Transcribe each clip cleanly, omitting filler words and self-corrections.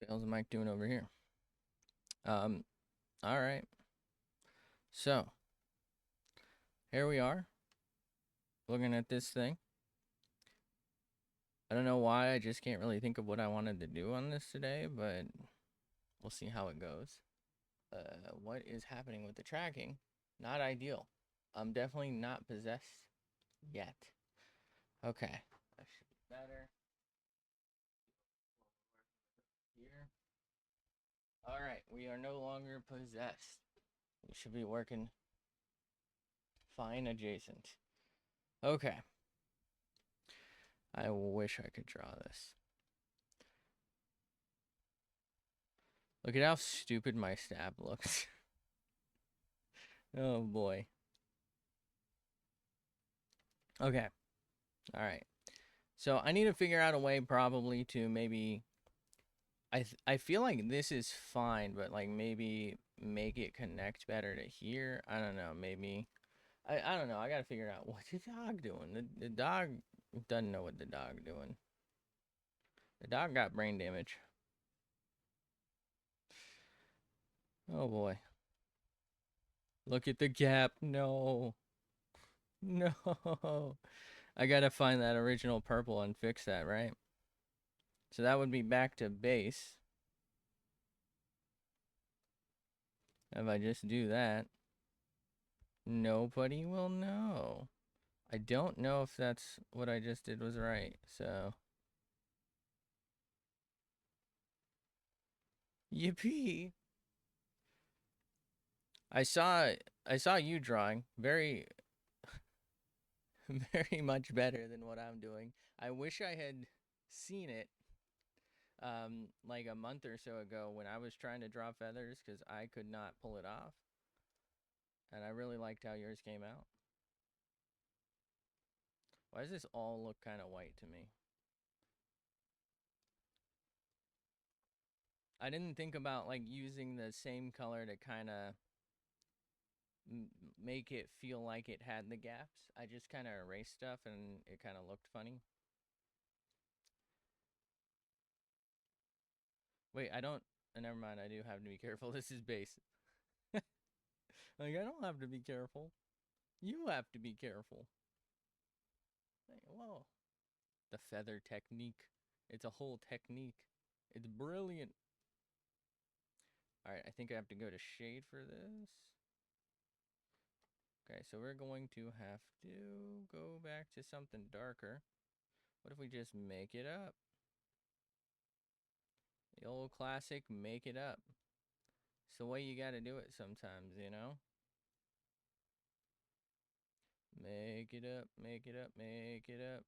hell's Mike doing over here? All right. So here we are, looking at this thing. I don't know why I just can't really think of what I wanted to do on this today, but we'll see how it goes. What is happening with the tracking? Not ideal. I'm definitely not possessed yet. Okay. That should be better. Here. All right. We are no longer possessed. We should be working fine adjacent. Okay. I wish I could draw this. Look at how stupid my stab looks. Oh boy. Okay. All right. So I need to figure out a way probably to maybe I feel like this is fine, but like maybe make it connect better to here. I don't know. Maybe I don't know. I got to figure out what's the dog doing. The dog doesn't know what the dog doing. The dog got brain damage. Oh boy. Look at the gap. No. No. I got to find that original purple and fix that, right? So that would be back to base. If I just do that, nobody will know. I don't know if that's what I just did was right, so. Yippee! I saw you drawing. Very, very much better than what I'm doing. I wish I had seen it like a month or so ago when I was trying to draw feathers because I could not pull it off. And I really liked how yours came out. Why does this all look kind of white to me? I didn't think about like using the same color to kind of make it feel like it had the gaps. I just kind of erased stuff and it kind of looked funny. Wait, I don't. Never mind. I do have to be careful. This is base. Like I don't have to be careful. You have to be careful. Whoa. The feather technique. It's a whole technique. It's brilliant. All right, I think I have to go to shade for this. Okay, so we're going to have to go back to something darker. What if we just make it up? The old classic, make it up. It's the way you gotta do it sometimes, you know? Make it up, make it up, make it up.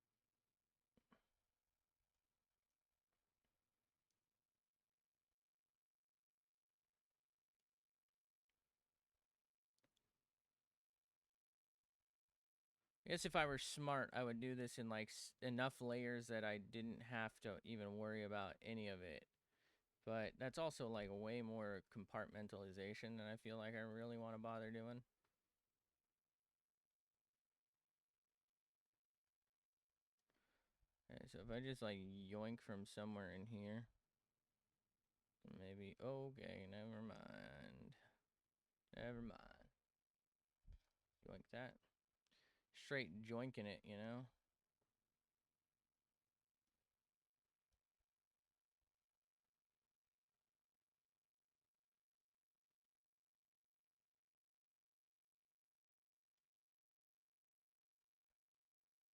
I guess if I were smart, I would do this in like enough layers that I didn't have to even worry about any of it. But that's also like way more compartmentalization than I feel like I really want to bother doing. Okay, so if I just like yoink from somewhere in here, maybe, okay, never mind. Never mind. Yoink that. Straight joinking it, you know?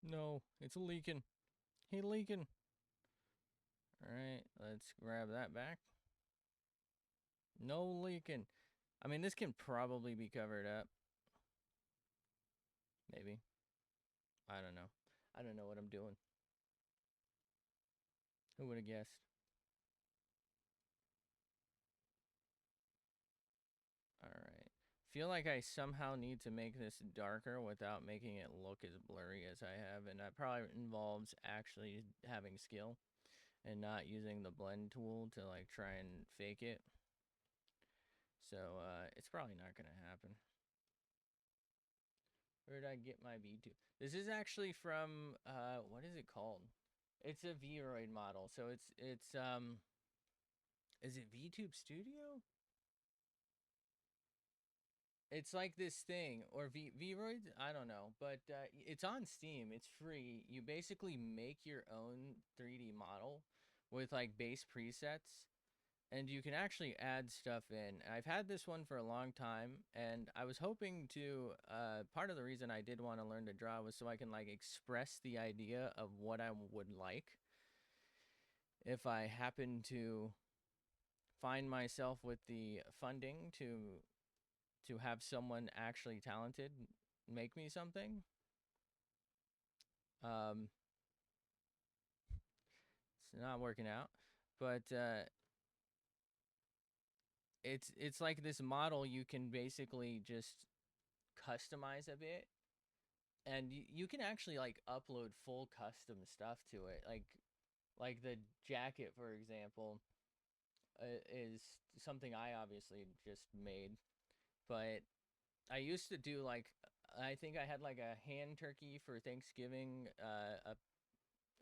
No, it's leaking. He leaking. Alright, let's grab that back. No leaking. I mean, this can probably be covered up. Maybe. I don't know. I don't know what I'm doing. Who would have guessed? Alright. Feel like I somehow need to make this darker without making it look as blurry as I have. And that probably involves actually having skill and not using the blend tool to like try and fake it. So it's probably not going to happen. Where did I get my V2? This is actually from what is it called? It's a Vroid model. So Is it VTube Studio? It's like this thing, or Vroid, I don't know, but it's on Steam. It's free. You basically make your own 3D model with like base presets, and you can actually add stuff in. I've had this one for a long time, and I was hoping to. Part of the reason I did want to learn to draw was so I can like express the idea of what I would like if I happen to find myself with the funding to have someone actually talented make me something. Um, it's not working out, but it's like this model you can basically just customize a bit, and you can actually like upload full custom stuff to it, like the jacket, for example, is something I obviously just made, but I used to do like I think I had like a hand turkey for Thanksgiving, a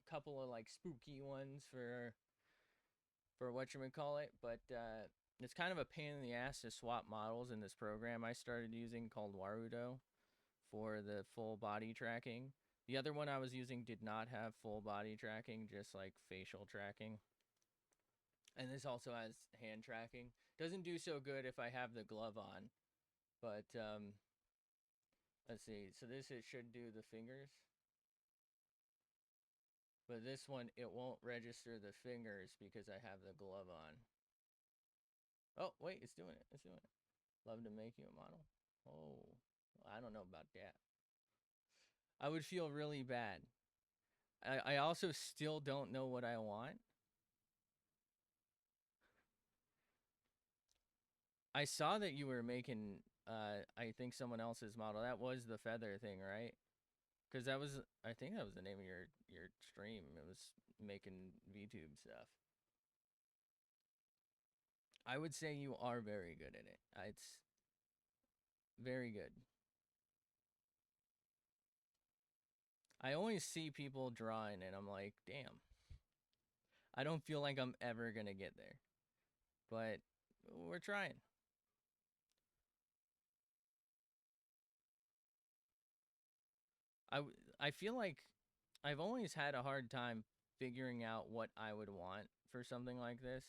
couple of like spooky ones for whatchamacallit, but it's kind of a pain in the ass to swap models in this program I started using called Warudo for the full body tracking. The other one I was using did not have full body tracking, just like facial tracking. And this also has hand tracking. Doesn't do so good if I have the glove on, but let's see. So this, it should do the fingers. But this one, it won't register the fingers because I have the glove on. Oh, wait, it's doing it. It's doing it. Love to make you a model. Oh, I don't know about that. I would feel really bad. I also still don't know what I want. I saw that you were making, I think someone else's model. That was the feather thing, right? Because that was, I think that was the name of your stream. It was making VTube stuff. I would say you are very good at it. It's very good. I always see people drawing and I'm like, damn, I don't feel like I'm ever going to get there. But we're trying. I feel like I've always had a hard time figuring out what I would want for something like this.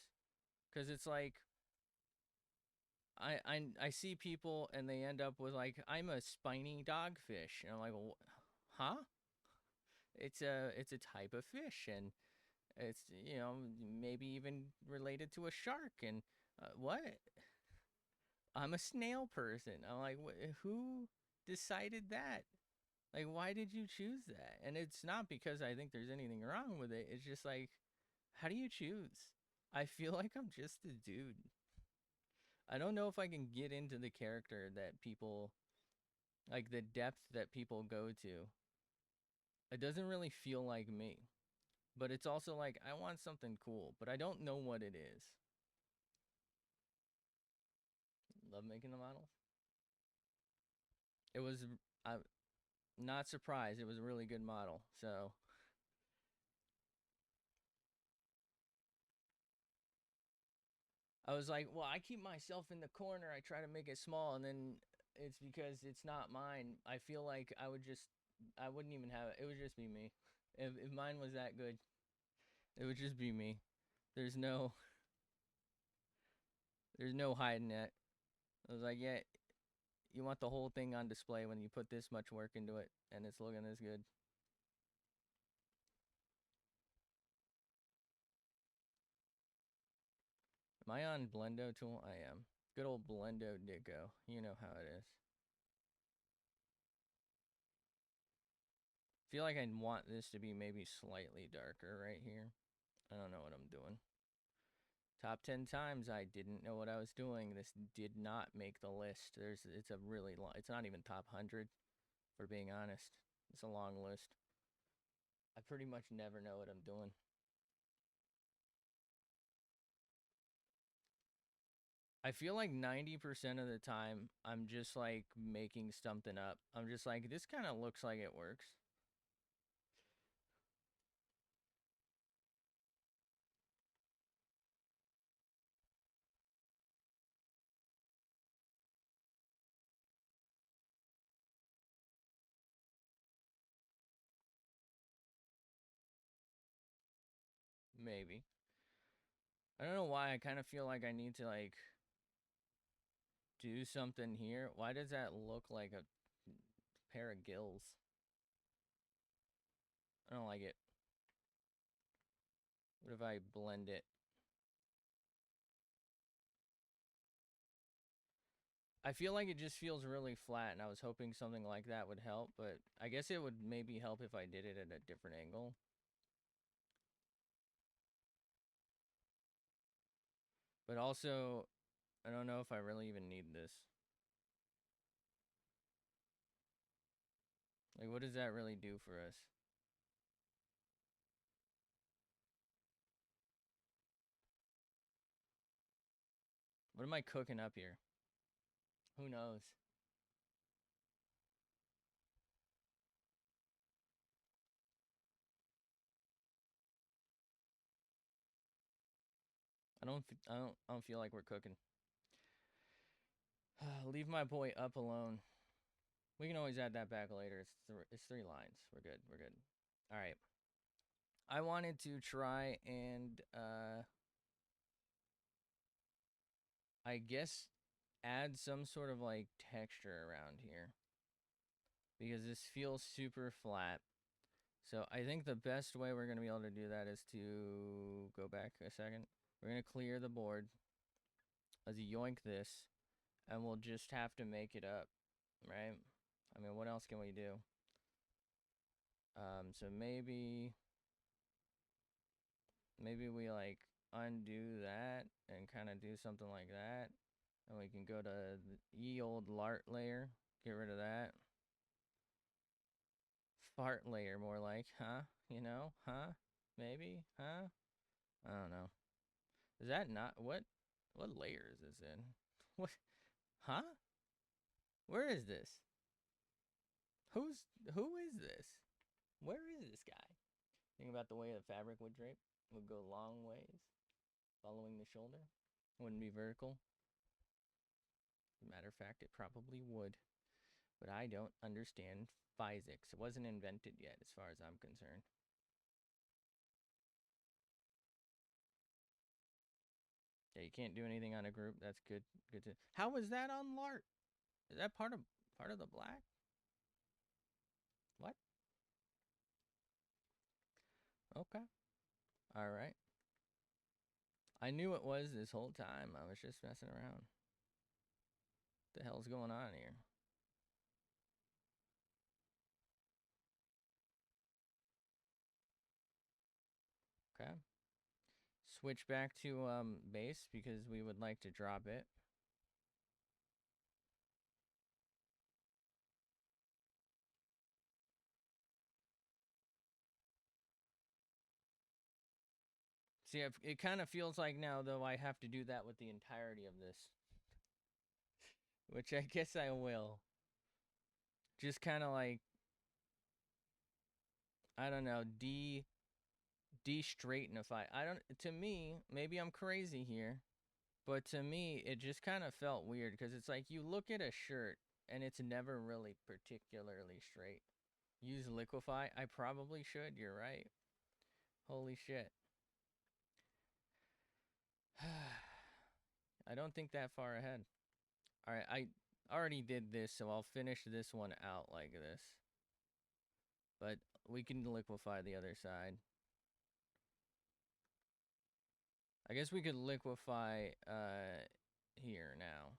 Because it's like, I see people and they end up with like, I'm a spiny dogfish. And I'm like, huh? It's a type of fish, and it's, maybe even related to a shark. And what? I'm a snail person. I'm like, who decided that? Like, why did you choose that? And it's not because I think there's anything wrong with it. It's just like, how do you choose? I feel like I'm just a dude. I don't know if I can get into the character that people, like the depth that people go to. It doesn't really feel like me. But it's also like, I want something cool, but I don't know what it is. Love making the models. It was, I'm not surprised. It was a really good model. So I was like, well, I keep myself in the corner. I try to make it small, and then it's because it's not mine. I feel like I wouldn't even have it. It would just be me. If mine was that good, it would just be me. There's no, there's no hiding it. I was like, yeah, you want the whole thing on display when you put this much work into it, and it's looking this good. Am I on Blendo tool? I am. Good old Blendo Dicko. You know how it is. Feel like I want this to be maybe slightly darker right here. I don't know what I'm doing. Top 10 times I didn't know what I was doing. This did not make the list. It's a really long, it's not even top 100, for being honest. It's a long list. I pretty much never know what I'm doing. I feel like 90% of the time I'm just like making something up. I'm just like, this kind of looks like it works. Maybe. I don't know why. I kind of feel like I need to, like, do something here. Why does that look like a pair of gills? I don't like it. What if I blend it? I feel like it just feels really flat, and I was hoping something like that would help, but I guess it would maybe help if I did it at a different angle. But also, I don't know if I really even need this. Like, what does that really do for us? What am I cooking up here? Who knows? I don't feel like we're cooking. Leave my boy up alone. We can always add that back later. It's 3 lines. We're good. We're good. All right. I wanted to try and I guess add some sort of like texture around here because this feels super flat. So I think the best way we're going to be able to do that is to go back a second. We're going to clear the board. Let's yoink this, and we'll just have to make it up, right? I mean, what else can we do? So maybe we like undo that and kind of do something like that. And we can go to the ye old lart layer, get rid of that. Fart layer, more like, huh? You know, huh? Maybe, huh? I don't know. Is that not what layer is this in? What? Huh? Where is this? Who is this? Where is this guy? Think about the way the fabric would drape. Would go long ways, following the shoulder. Wouldn't be vertical. As a matter of fact, it probably would. But I don't understand physics. It wasn't invented yet, as far as I'm concerned. Yeah, you can't do anything on a group. That's good. Good to. How was that on Lart? Is that part of the black? What? Okay. All right. I knew it was this whole time. I was just messing around. What the hell's going on here? Okay. Switch back to base because we would like to drop it. See, it kind of feels like now, though, I have to do that with the entirety of this. Which I guess I will. Just kind of like, I don't know, de-straightenify. To me, maybe I'm crazy here, but to me, it just kind of felt weird because it's like you look at a shirt and it's never really particularly straight. Use liquefy? I probably should, you're right. Holy shit. I don't think that far ahead. Alright, I already did this, so I'll finish this one out like this. But we can liquefy the other side. I guess we could liquefy here now.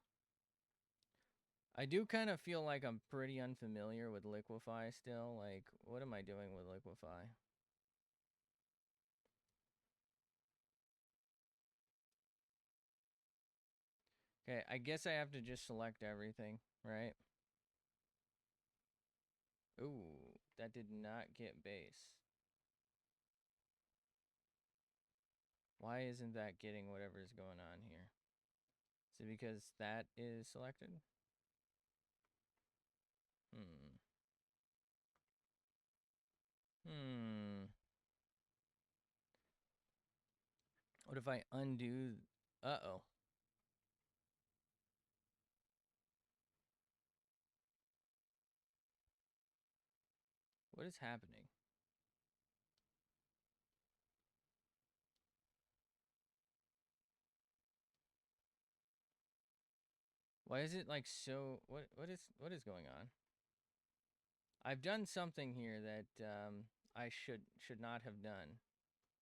I do kind of feel like I'm pretty unfamiliar with liquefy still. Like, what am I doing with liquefy? Okay, I guess I have to just select everything, right? Ooh, that did not get base. Why isn't that getting whatever is going on here? Is it because that is selected? Hmm. Hmm. What if I undo? Uh-oh. What is happening? Why is it like so? What is going on? I've done something here that I should not have done.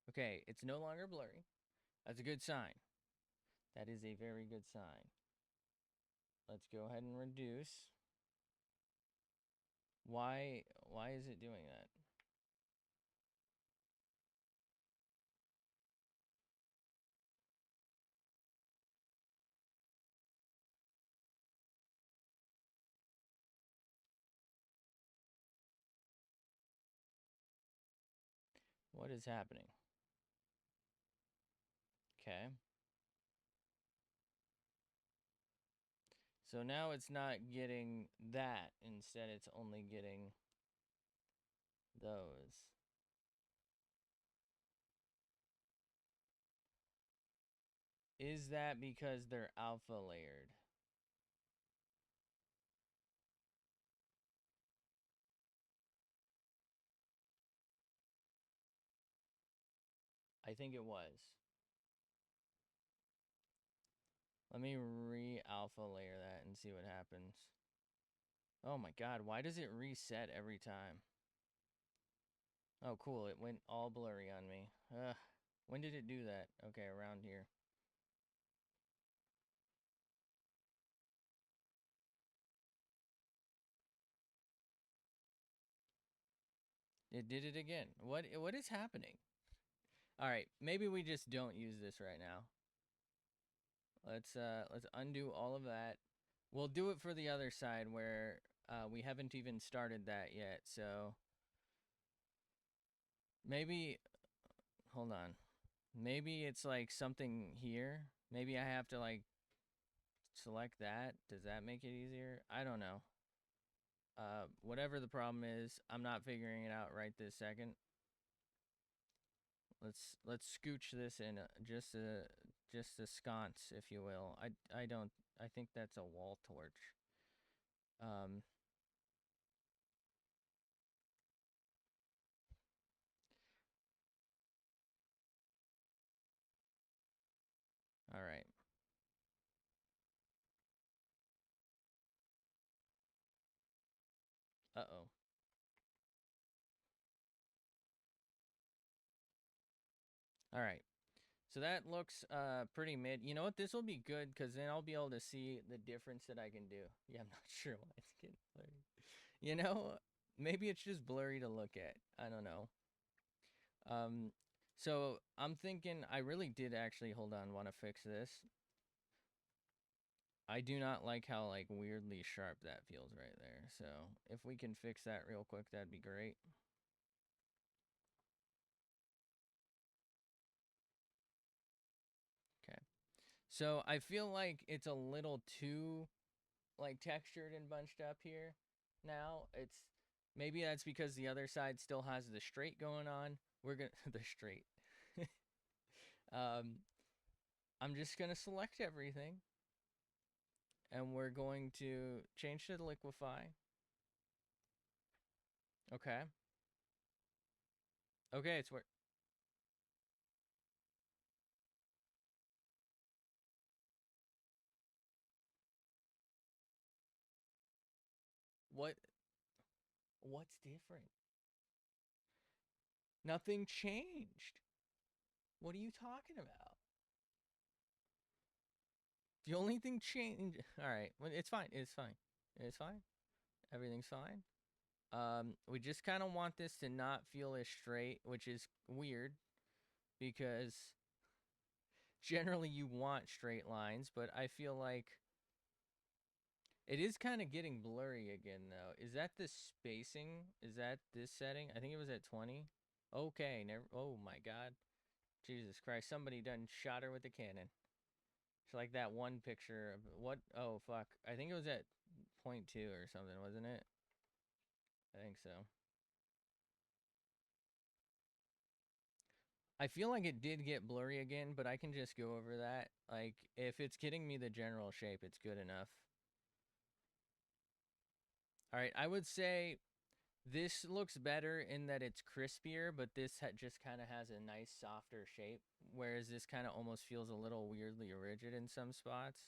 Okay, it's no longer blurry. That's a good sign. That is a very good sign. Let's go ahead and reduce. Why is it doing that? What is happening? Okay. So now it's not getting that. Instead, it's only getting those. Is that because they're alpha layered? I think it was. Let me re-alpha layer that and see what happens. Oh my god, why does it reset every time? Oh cool, it went all blurry on me. Ugh. When did it do that? Okay, around here. It did it again. What is happening? All right, maybe we just don't use this right now. Let's undo all of that. We'll do it for the other side where we haven't even started that yet. So maybe hold on. Maybe it's like something here. Maybe I have to like select that. Does that make it easier? I don't know. Whatever the problem is, I'm not figuring it out right this second. Let's scooch this in just a sconce, if you will. I think that's a wall torch. Um. All right. Uh-oh. All right. So that looks pretty mid. You know what? This will be good because then I'll be able to see the difference that I can do. Yeah, I'm not sure why it's getting blurry. You know, maybe it's just blurry to look at. I don't know. Um, so I'm thinking I really did actually, hold on, want to fix this. I do not like how like weirdly sharp that feels right there. So if we can fix that real quick, that'd be great. Okay. So I feel like it's a little too like textured and bunched up here now. It's maybe that's because the other side still has the straight going on. We're gonna the straight. um, I'm just gonna select everything, and we're going to change to liquify. Okay. Okay, it's where. What? What's different? Nothing changed. What are you talking about? The only thing changed. All right. Well, it's fine. It's fine. It's fine. Everything's fine. We just kind of want this to not feel as straight, which is weird because generally you want straight lines, but I feel like it is kind of getting blurry again though. Is that the spacing? Is that this setting? I think it was at 20. Okay, never. Oh my god. Jesus Christ, somebody done shot her with a cannon. It's like that one picture of what? Oh fuck. I think it was at .2 or something, wasn't it? I think so. I feel like it did get blurry again, but I can just go over that. Like, if it's getting me the general shape, it's good enough. All right, I would say this looks better in that it's crispier, but this just kind of has a nice softer shape, whereas this kind of almost feels a little weirdly rigid in some spots.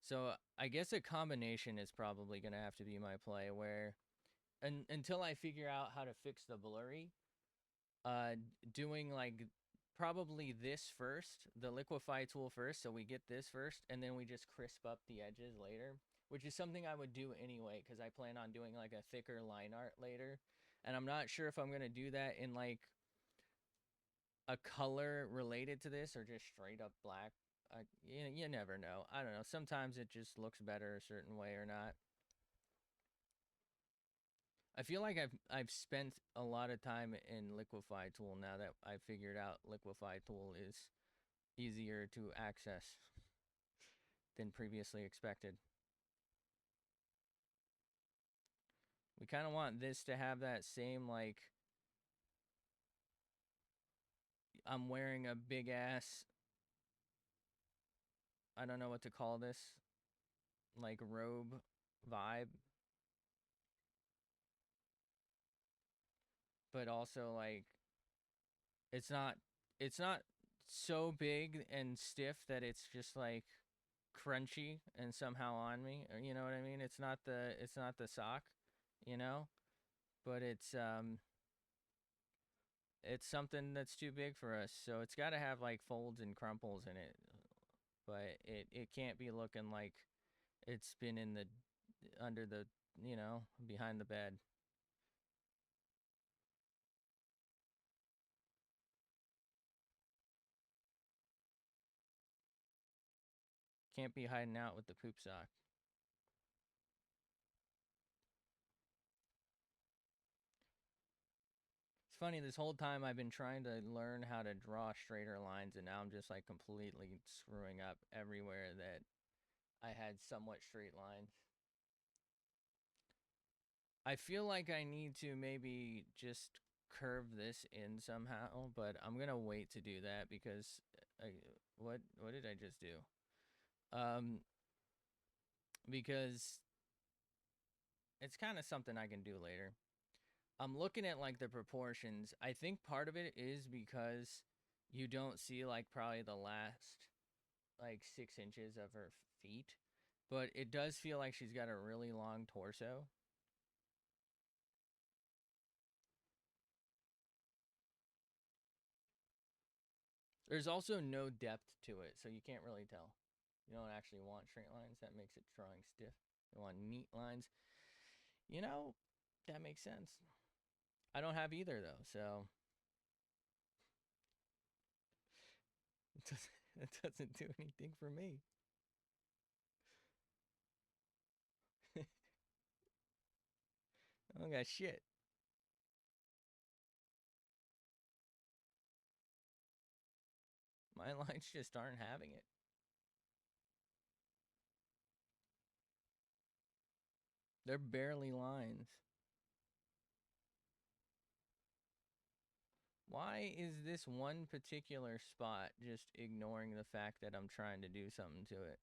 So I guess a combination is probably gonna have to be my play where until I figure out how to fix the blurry, uh doing like probably this first, the liquefy tool first, so we get this first, and then we just crisp up the edges later, which is something I would do anyway because I plan on doing like a thicker line art later, and I'm not sure if I'm gonna do that in like a color related to this or just straight up black. You never know. I don't know. Sometimes it just looks better a certain way or not. I feel like I've spent a lot of time in Liquify tool now that I figured out Liquify tool is easier to access than previously expected. We kind of want this to have that same like I'm wearing a big ass, I don't know what to call this, like robe vibe, but also like it's not it's not so big and stiff that it's just like crunchy and somehow on me, or you know what I mean. It's not the sock, you know, but it's something that's too big for us, so it's got to have like folds and crumples in it, but it can't be looking like it's been in the under the, behind the bed. Can't be hiding out with the poop sock. It's funny, this whole time I've been trying to learn how to draw straighter lines, and now I'm just like completely screwing up everywhere that I had somewhat straight lines. I feel like I need to maybe just curve this in somehow, but I'm gonna wait to do that because what did I just do? Um, because it's kind of something I can do later. I'm looking at like the proportions. I think part of it is because you don't see like probably the last like 6 inches of her feet, but it does feel like she's got a really long torso. There's also no depth to it, so you can't really tell. You don't actually want straight lines. That makes it drawing stiff. You want neat lines. You know, that makes sense. I don't have either though, so it doesn't do anything for me. I don't got shit. My lines just aren't having it. They're barely lines. Why is this one particular spot just ignoring the fact that I'm trying to do something to it?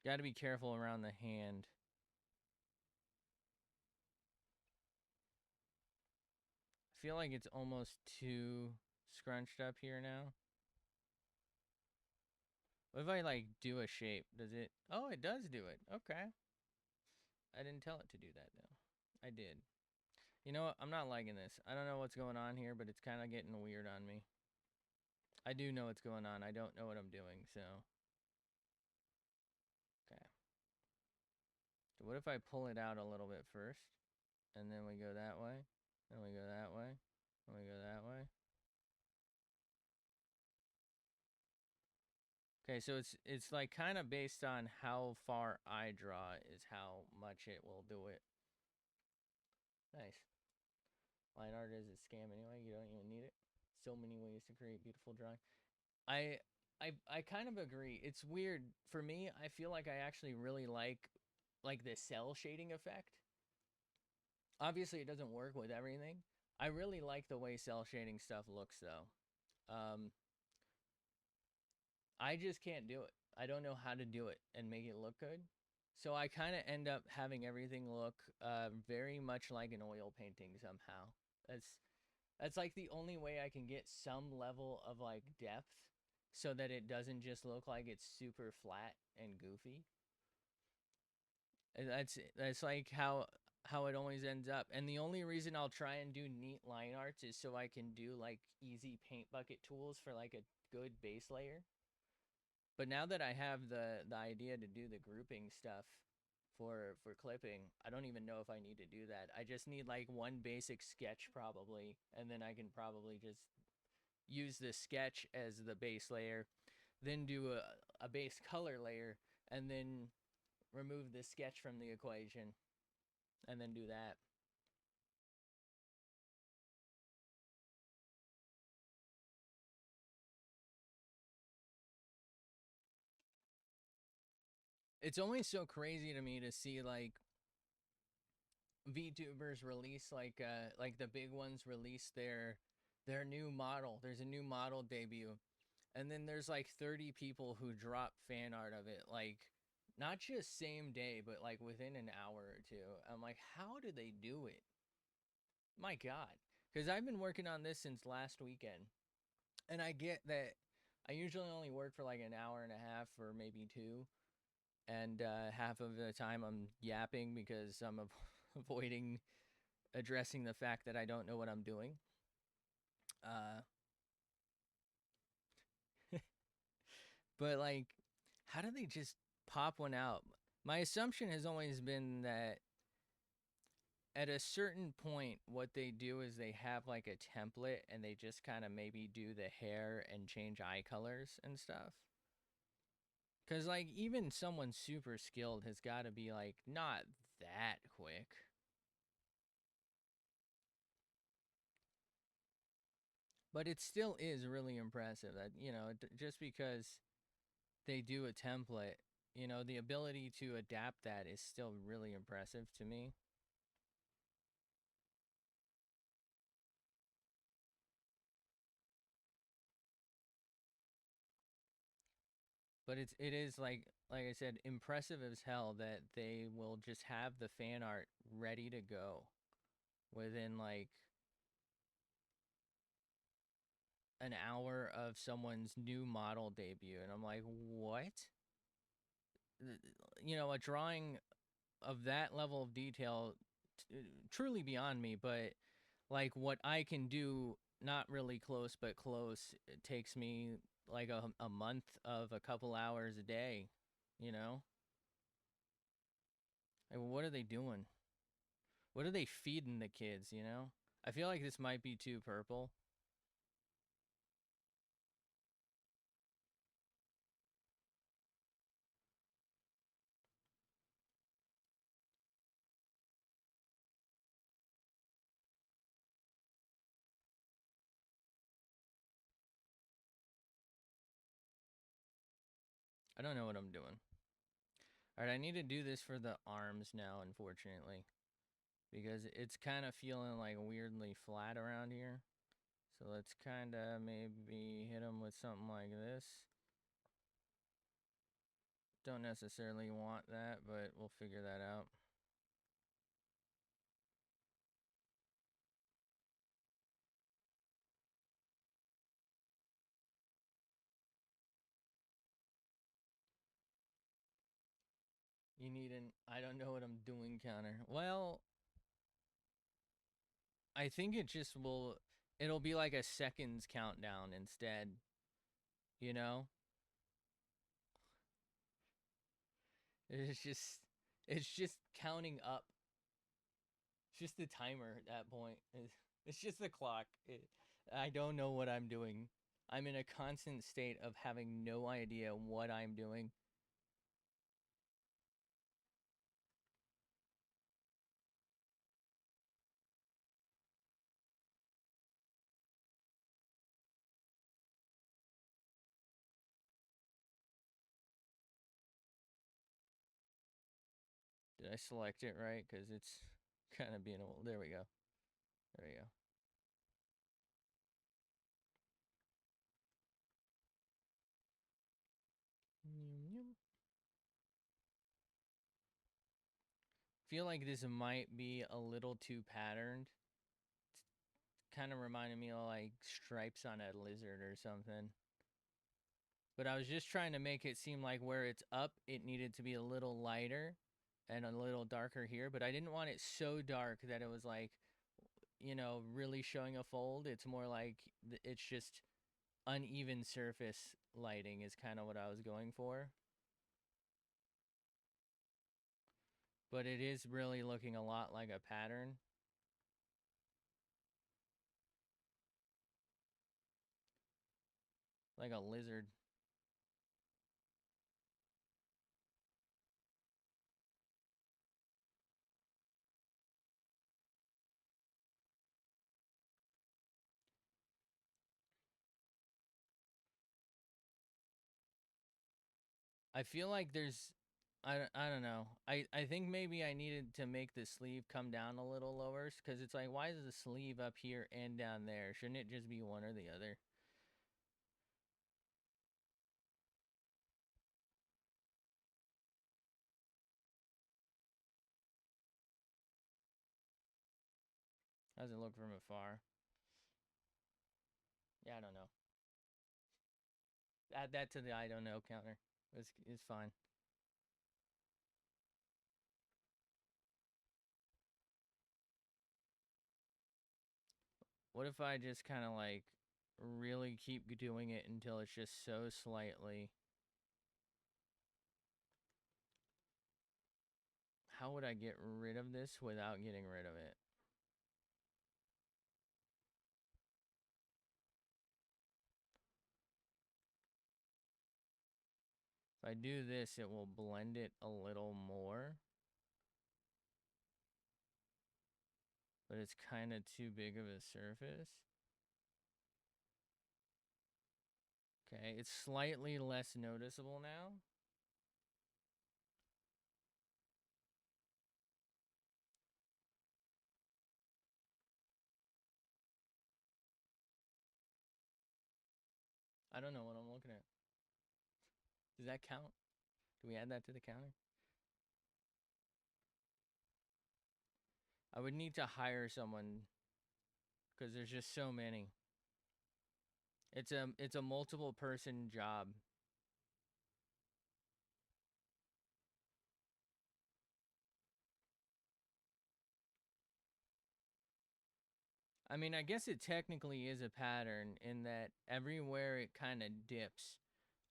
Got to be careful around the hand. I feel like it's almost too scrunched up here now. What if I like do a shape? Does it? Oh, it does do it. Okay. I didn't tell it to do that though. I did. You know what? I'm not liking this. I don't know what's going on here, but it's kind of getting weird on me. I do know what's going on. I don't know what I'm doing, so. Okay. So what if I pull it out a little bit first, and then we go that way, then we go that way, then we go that way. Okay, so it's like kind of based on how far I draw is how much it will do it. Nice. Line art is a scam anyway. You don't even need it. So many ways to create beautiful drawing. I I kind of agree. It's weird for me. I feel like I actually really like the cell shading effect. Obviously, it doesn't work with everything. I really like the way cell shading stuff looks though. I just can't do it. I don't know how to do it and make it look good. So I kind of end up having everything look very much like an oil painting somehow. That's That's like the only way I can get some level of like depth so that it doesn't just look like it's super flat and goofy. That's like how it always ends up. And the only reason I'll try and do neat line arts is so I can do like easy paint bucket tools for like a good base layer. But now that I have the idea to do the grouping stuff for clipping, I don't even know if I need to do that. I just need like one basic sketch probably, and then I can probably just use the sketch as the base layer, then do a base color layer, and then remove the sketch from the equation, and then do that. It's always so crazy to me to see like VTubers release like the big ones release their new model. There's a new model debut, and then there's like 30 people who drop fan art of it, like not just same day, but like within an hour or two. I'm like, how do they do it? My God, because I've been working on this since last weekend, and I get that I usually only work for like an hour and a half or maybe two, and half of the time I'm yapping because I'm avoiding addressing the fact that I don't know what I'm doing. Uh, but like, how do they just pop one out? My assumption has always been that at a certain point, what they do is they have like a template and they just kind of maybe do the hair and change eye colors and stuff. Cause like even someone super skilled has got to be like not that quick. But it still is really impressive that, just because they do a template, the ability to adapt that is still really impressive to me. But it is like I said, impressive as hell that they will just have the fan art ready to go within like an hour of someone's new model debut. And I'm like, what? A drawing of that level of detail, truly beyond me. But like what I can do, not really close, but close, it takes me like a month of a couple hours a day, you know? Like, what are they doing? What are they feeding the kids? I feel like this might be too purple. I don't know what I'm doing. All right, I need to do this for the arms now, unfortunately, because it's kind of feeling like weirdly flat around here. So let's kind of maybe hit them with something like this. Don't necessarily want that, but we'll figure that out. You need an I don't know what I'm doing counter. Well, I think it'll be like a seconds countdown instead, you know? It's just it's just counting up. It's just the timer at that point. It's just the clock. I don't know what I'm doing. I'm in a constant state of having no idea what I'm doing. Did I select it right? Because it's kind of being old. There we go. There we go. Feel like this might be a little too patterned. Kind kind of reminded me of like stripes on a lizard or something. But I was just trying to make it seem like where it's up, it needed to be a little lighter and a little darker here. But I didn't want it so dark that it was like, you know, really showing a fold. It's more like it's just uneven surface lighting is kind of what I was going for. But it is really looking a lot like a pattern. Like a lizard. I feel like there's I don't know. I think maybe I needed to make the sleeve come down a little lower because it's like, why is the sleeve up here and down there? Shouldn't it just be one or the other? How's it look from afar? Yeah, I don't know. Add that to the I don't know counter. It's fine. What if I just kind of like really keep doing it until it's just so slightly? How would I get rid of this without getting rid of it? If I do this, it will blend it a little more. But it's kind of too big of a surface. Okay, it's slightly less noticeable now. I don't know what I'm looking at. Does that count? Do we add that to the counter? I would need to hire someone because there's just so many. It's a multiple person job. I mean, I guess it technically is a pattern in that everywhere it kind of dips,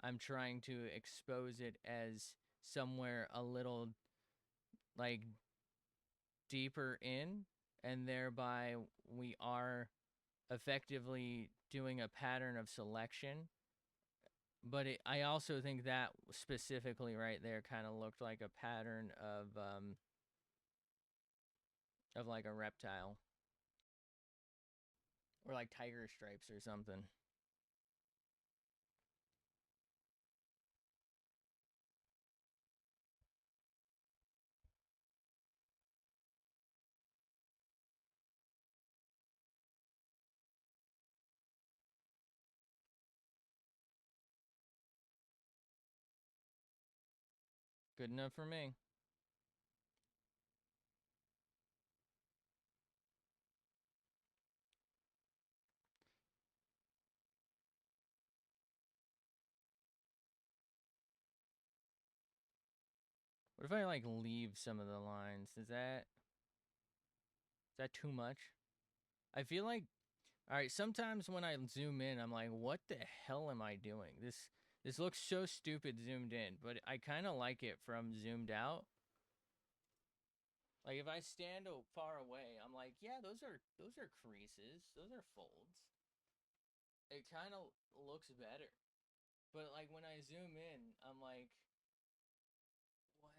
I'm trying to expose it as somewhere a little like deeper in, and thereby we are effectively doing a pattern of selection. But I also think that specifically right there kind of looked like a pattern of like a reptile or like tiger stripes or something. Good enough for me. What if I like leave some of the lines? Is that too much? I feel like, all right, sometimes when I zoom in, I'm like, what the hell am I doing? This looks so stupid zoomed in, but I kind of like it from zoomed out. Like if I stand far away, I'm like, yeah, those are creases, those are folds. It kind of looks better. But like when I zoom in, I'm like, what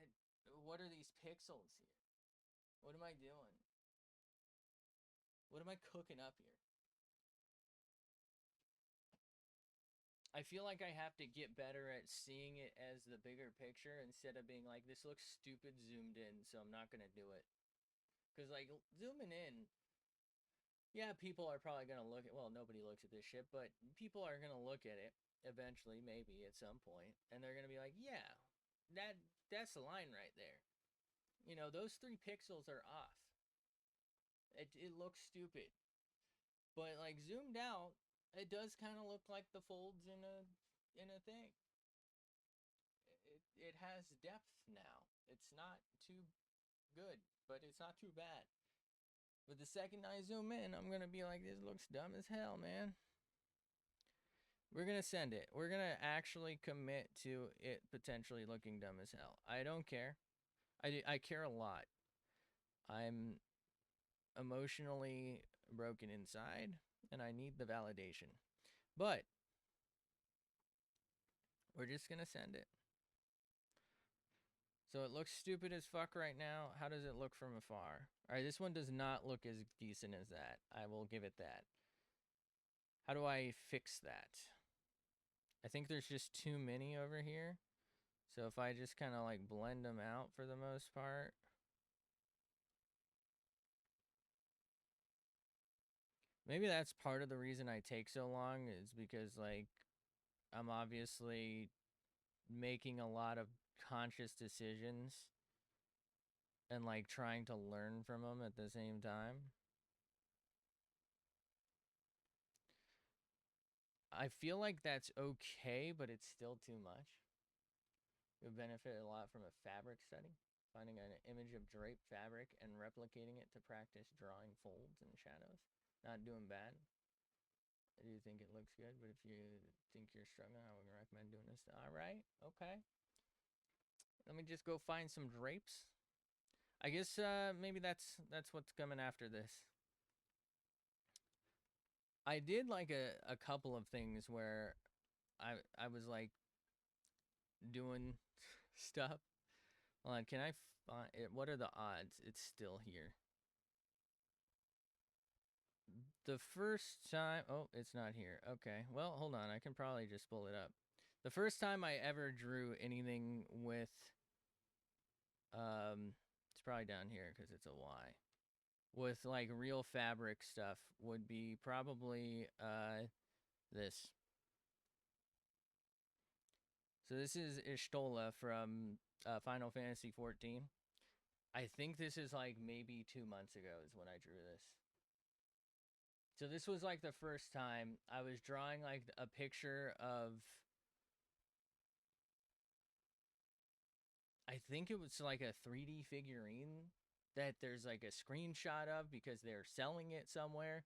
what are these pixels here? What am I doing? What am I cooking up here? I feel like I have to get better at seeing it as the bigger picture instead of being like, this looks stupid zoomed in, so I'm not gonna do it. Because like zooming in, yeah, people are probably gonna look at. Well, nobody looks at this shit, but people are gonna look at it eventually, maybe at some point, and they're gonna be like, yeah, that that's the line right there. You know, those 3 pixels are off. It looks stupid. But like zoomed out, it does kind of look like the folds in a thing. It has depth now. It's not too good, but it's not too bad. But the second I zoom in, I'm gonna be like, this looks dumb as hell, man. We're gonna send it. We're gonna actually commit to it potentially looking dumb as hell. I don't care. I care a lot. I'm emotionally broken inside, and I need the validation. But we're just gonna send it. So it looks stupid as fuck right now. How does it look from afar? All right, this one does not look as decent as that. I will give it that. How do I fix that? I think there's just too many over here. So if I just kind of like blend them out for the most part. Maybe that's part of the reason I take so long is because like I'm obviously making a lot of conscious decisions and like trying to learn from them at the same time. I feel like that's okay, but it's still too much. It would benefit a lot from a fabric study, finding an image of draped fabric and replicating it to practice drawing folds and shadows. Not doing bad. I do think it looks good, but if you think you're struggling, I would recommend doing this. All right, okay. Let me just go find some drapes. I guess maybe that's what's coming after this. I did like a couple of things where I was like doing stuff. Hold on, can I find it? What are the odds it's still here? The first time, oh, it's not here. Okay, well, hold on. I can probably just pull it up. The first time I ever drew anything with, it's probably down here because it's a Y. With like real fabric stuff would be probably this. So this is Ishtola from Final Fantasy 14. I think this is like maybe 2 months ago is when I drew this. So this was like the first time I was drawing like a picture of, I think it was like a 3D figurine that there's like a screenshot of because they're selling it somewhere.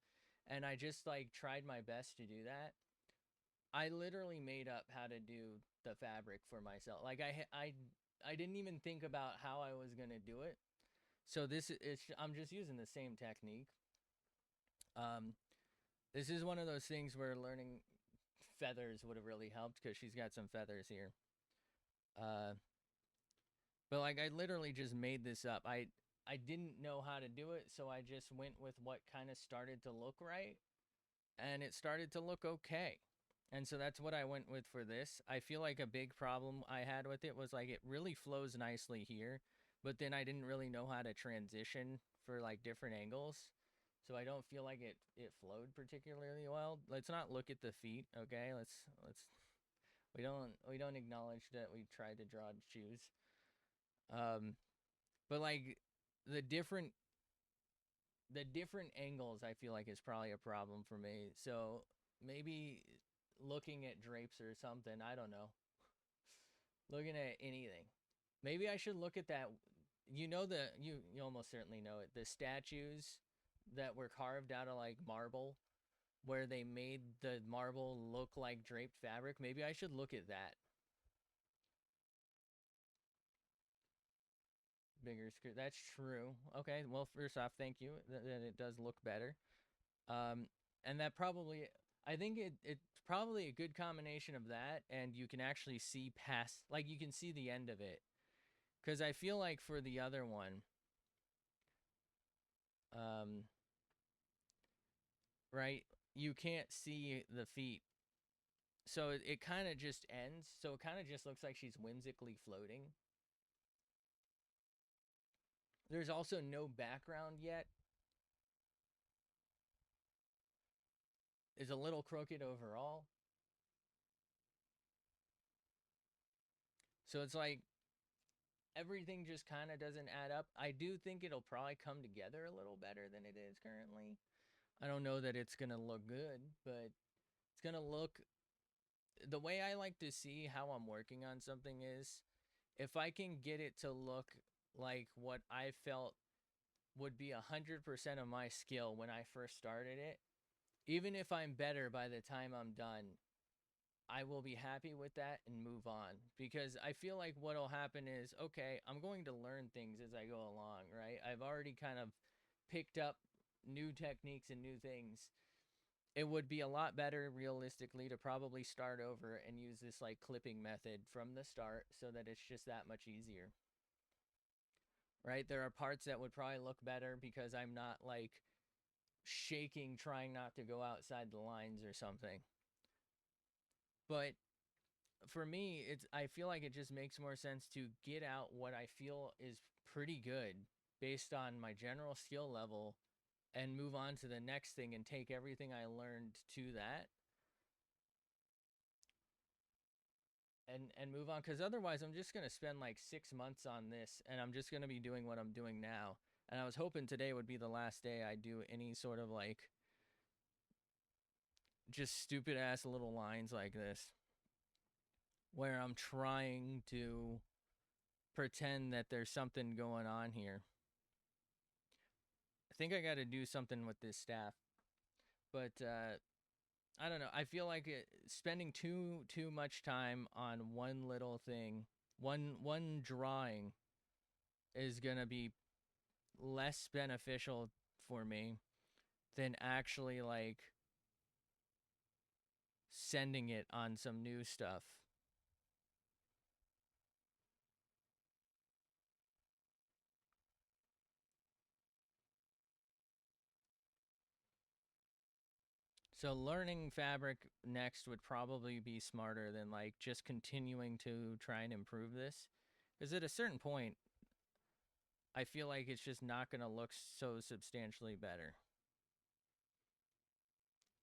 And I just like tried my best to do that. I literally made up how to do the fabric for myself. Like I didn't even think about how I was going to do it. So this is, I'm just using the same technique. Um, this is one of those things where learning feathers would have really helped because she's got some feathers here. Uh, but like I literally just made this up. I didn't know how to do it, so I just went with what kind of started to look right, and it started to look okay. And so that's what I went with for this. I feel like a big problem I had with it was like it really flows nicely here, but then I didn't really know how to transition for like different angles. So I don't feel like it flowed particularly well. Let's not look at the feet, okay? Let's we don't acknowledge that we tried to draw shoes. Um but like the different the different angles I feel like is probably a problem for me. So maybe looking at drapes or something, I don't know. Looking at anything. Maybe I should look at that. You know you almost certainly know it. The statues that were carved out of like marble where they made the marble look like draped fabric. Maybe I should look at that. Bigger screen. That's true. Okay. Well, first off, thank you. That it does look better. Um, and that probably, I think it's probably a good combination of that, and you can actually see past, like you can see the end of it. Because I feel like for the other one, um, right, you can't see the feet. So it kind of just ends. So it kind of just looks like she's whimsically floating. There's also no background yet. It's a little crooked overall. So it's like everything just kind of doesn't add up. I do think it'll probably come together a little better than it is currently. I don't know that it's gonna look good, but it's gonna look. The way I like to see how I'm working on something is if I can get it to look like what I felt would be 100% of my skill when I first started it, even if I'm better by the time I'm done, I will be happy with that and move on. Because I feel like what'll happen is, okay, I'm going to learn things as I go along, right? I've already kind of picked up new techniques and new things. It would be a lot better realistically to probably start over and use this like clipping method from the start so that it's just that much easier. Right? There are parts that would probably look better because I'm not like shaking trying not to go outside the lines or something. But for me, I feel like it just makes more sense to get out what I feel is pretty good based on my general skill level and move on to the next thing and take everything I learned to that and move on, because otherwise I'm just going to spend like 6 months on this and I'm just going to be doing what I'm doing now. And I was hoping today would be the last day I do any sort of like just stupid ass little lines like this where I'm trying to pretend that there's something going on here. I think I got to do something with this staff, but I don't know. I feel like spending too much time on one little thing, one drawing, is gonna be less beneficial for me than actually like sending it on some new stuff. So learning fabric next would probably be smarter than like just continuing to try and improve this. Because at a certain point, I feel like it's just not going to look so substantially better.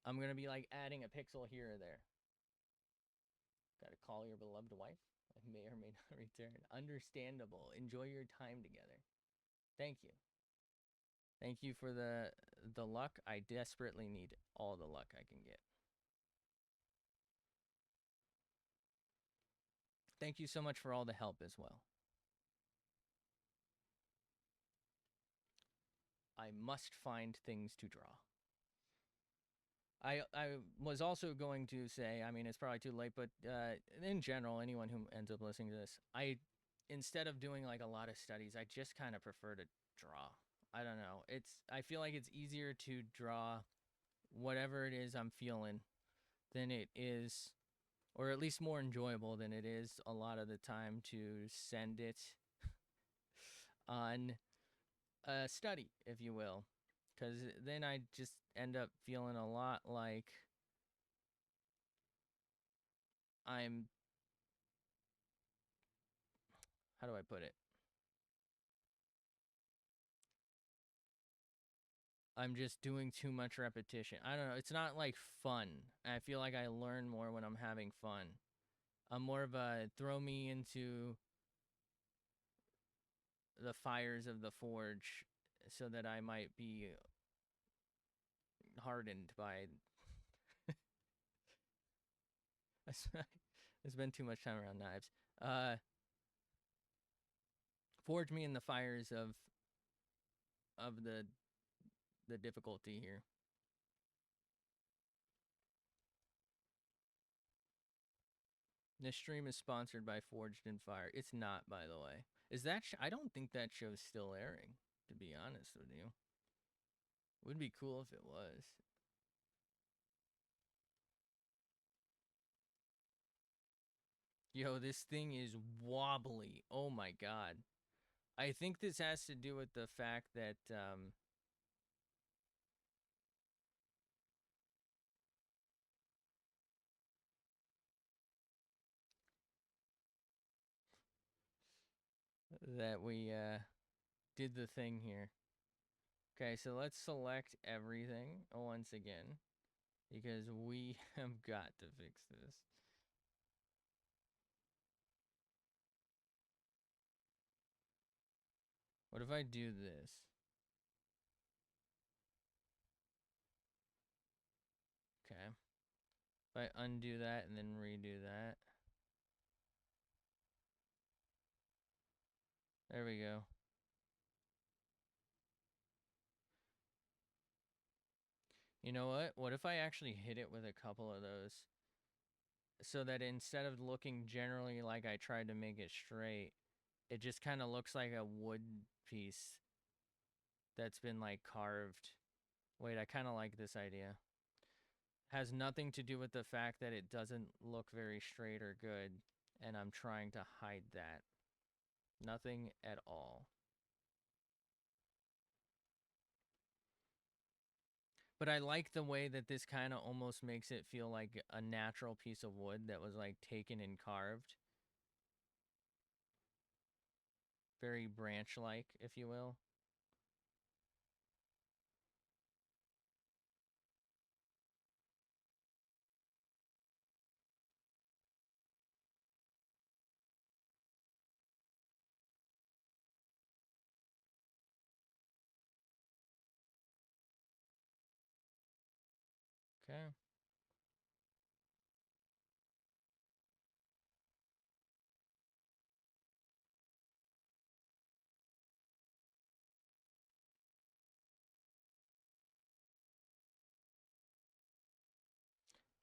I'm going to be like adding a pixel here or there. Got to call your beloved wife. I may or may not return. Understandable. Enjoy your time together. Thank you. Thank you for the luck. I desperately need all the luck I can get. Thank you so much for all the help as well. I must find things to draw. I was also going to say, I mean, it's probably too late, but in general, anyone who ends up listening to this, instead of doing like a lot of studies, I just kind of prefer to draw. I don't know. I feel like it's easier to draw whatever it is I'm feeling than it is, or at least more enjoyable than it is a lot of the time to send it on a study, if you will. Because then I just end up feeling a lot like I'm, how do I put it? I'm just doing too much repetition. I don't know. It's not like fun. I feel like I learn more when I'm having fun. I'm more of a throw me into the fires of the forge so that I might be hardened by. I spend too much time around knives. Uh, Forge me in the fires of the difficulty here. This stream is sponsored by Forged in Fire. It's not, by the way. Is that? I don't think that show's still airing. To be honest with you, would be cool if it was. Yo, this thing is wobbly. Oh my god. I think this has to do with the fact that that we did the thing here. Okay, so let's select everything once again because we have got to fix this. What if I do this? If I undo that and then redo that. There we go. You know what? What if I actually hit it with a couple of those? So that instead of looking generally like I tried to make it straight, it just kind of looks like a wood piece that's been like carved. Wait, I kind of like this idea. Has nothing to do with the fact that it doesn't look very straight or good, and I'm trying to hide that. Nothing at all. But I like the way that this kind of almost makes it feel like a natural piece of wood that was like taken and carved. Very branch-like, if you will. Okay.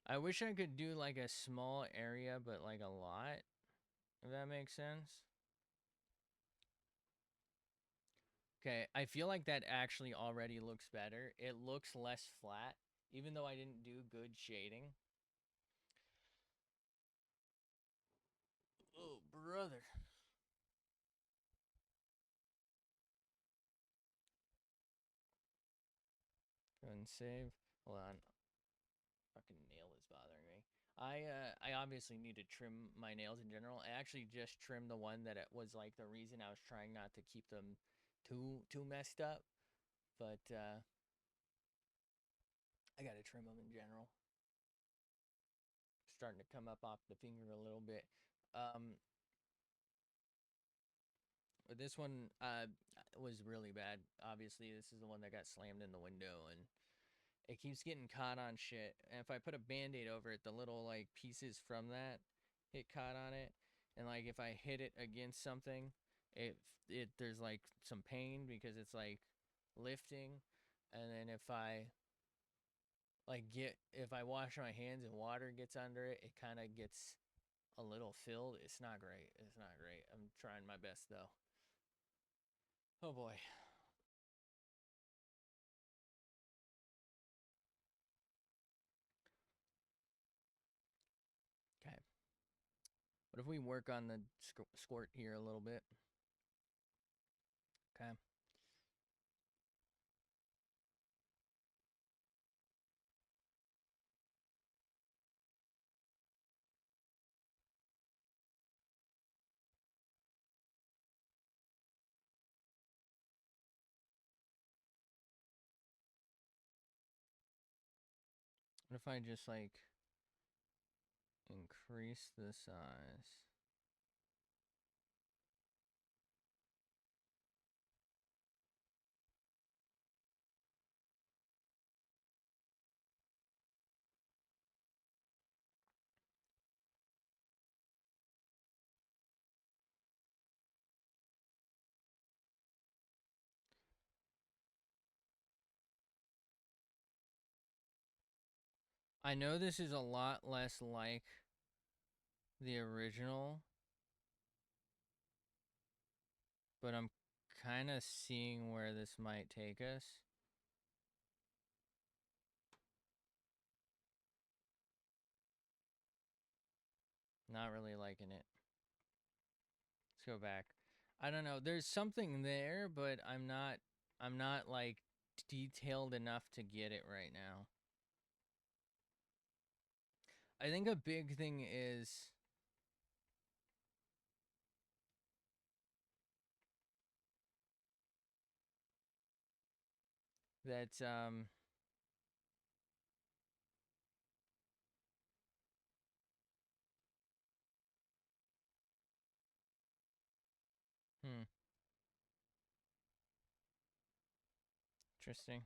I wish I could do like a small area, but like a lot, if that makes sense. Okay, I feel like that actually already looks better. It looks less flat, even though I didn't do good shading. Oh, brother. Go and save. Hold on. Fucking nail is bothering me. I obviously need to trim my nails in general. I actually just trimmed the one that it was like the reason I was trying not to keep them too messed up. But I gotta trim them in general. Starting to come up off the finger a little bit. But this one was really bad. Obviously, this is the one that got slammed in the window, and it keeps getting caught on shit. And if I put a band-aid over it, the little like pieces from that hit caught on it. And like if I hit it against something, it there's like some pain because it's like lifting. And then if I wash my hands and water gets under it, it kind of gets a little filled. It's not great. It's not great. I'm trying my best though. Oh boy. Okay. What if we work on the squirt here a little bit? Okay. What if I just like increase the size? I know this is a lot less like the original, but I'm kind of seeing where this might take us. Not really liking it. Let's go back. I don't know. There's something there, but I'm not like detailed enough to get it right now. I think a big thing is that hmm, interesting.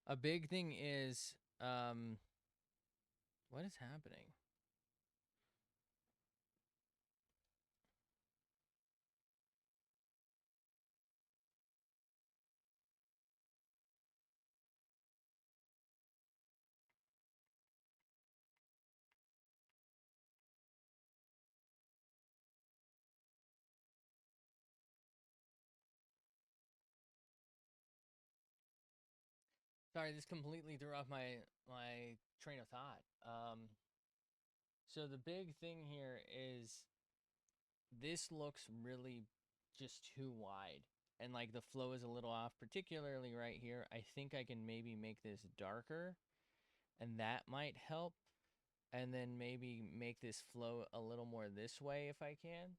A big thing is What is happening? Sorry, this completely threw off my train of thought. So the big thing here is this looks really just too wide. And like the flow is a little off, particularly right here. I think I can maybe make this darker, and that might help. And then maybe make this flow a little more this way if I can.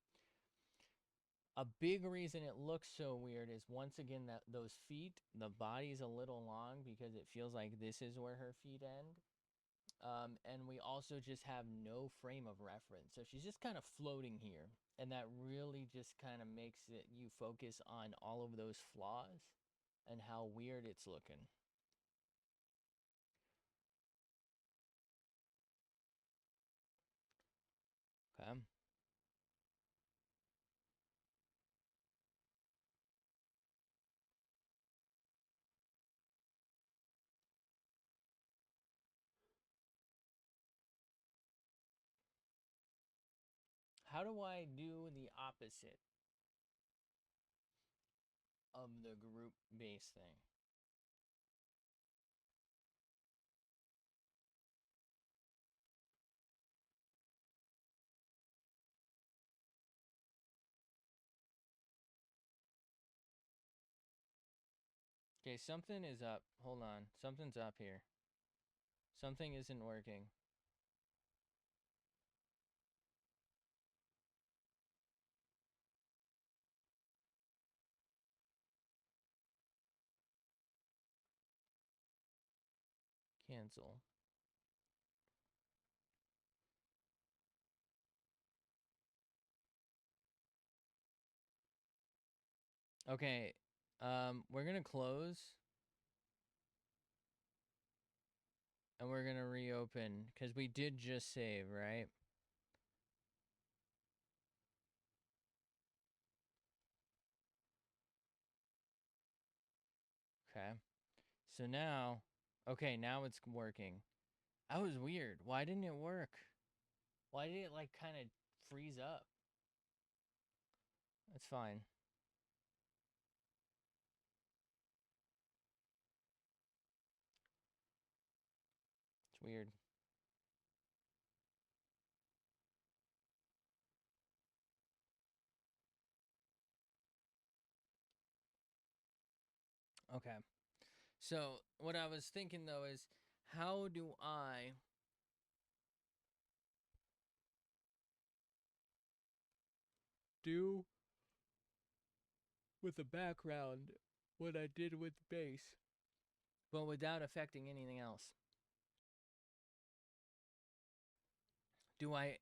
A big reason it looks so weird is, once again, that those feet, the body's a little long because it feels like this is where her feet end. And we also just have no frame of reference. So she's just kind of floating here. And that really just kind of makes it you focus on all of those flaws and how weird it's looking. Okay. How do I do the opposite of the group base thing? Okay, something is up. Hold on. Something's up here. Something isn't working. Cancel. Okay. We're gonna close and we're gonna reopen because we did just save, right? Okay. So now, okay, now it's working. That was weird. Why didn't it work? Why did it like kind of freeze up? That's fine. It's weird. Okay. So what I was thinking though is, how do I do with the background what I did with the base, but without affecting anything else? Do I,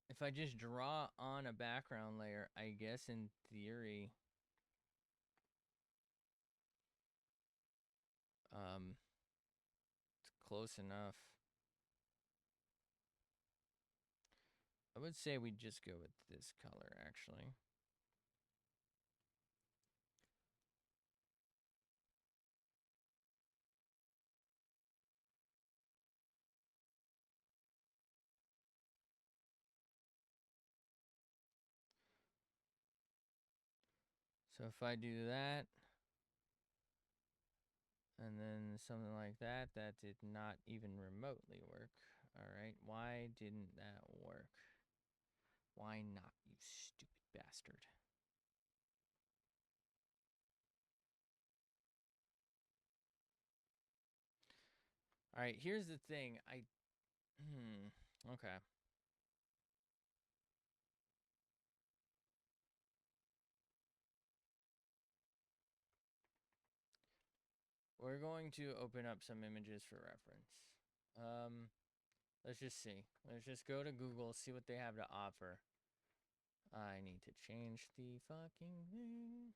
if I just draw on a background layer, I guess in theory, it's close enough. I would say we just go with this color, actually. So if I do that, and then something like that, that did not even remotely work. All right, why didn't that work? Why not, you stupid bastard? All right, here's the thing. Okay. We're going to open up some images for reference. Let's just see. Let's just go to Google, see what they have to offer. I need to change the fucking thing.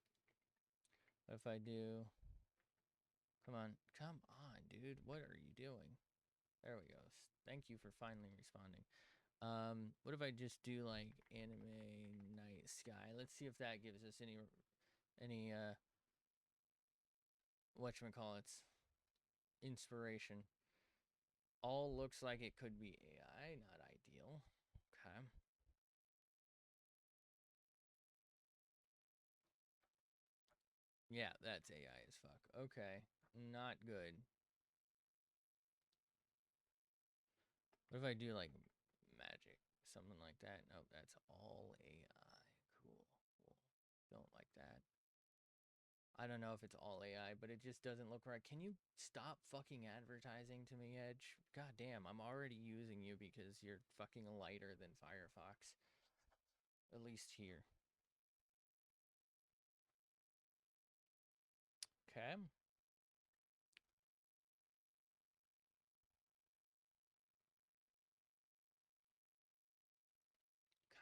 If I do, come on, dude. What are you doing? There we go. Thank you for finally responding. What if I just do like anime night sky? Let's see if that gives us any whatchamacallits inspiration. All looks like it could be AI, not ideal. Okay. Yeah, that's AI as fuck. Okay. Not good. What if I do like magic? Something like that? Nope, that's all AI. Cool. Cool. Don't like that. I don't know if it's all AI, but it just doesn't look right. Can you stop fucking advertising to me, Edge? God damn, I'm already using you because you're fucking lighter than Firefox. At least here. Okay.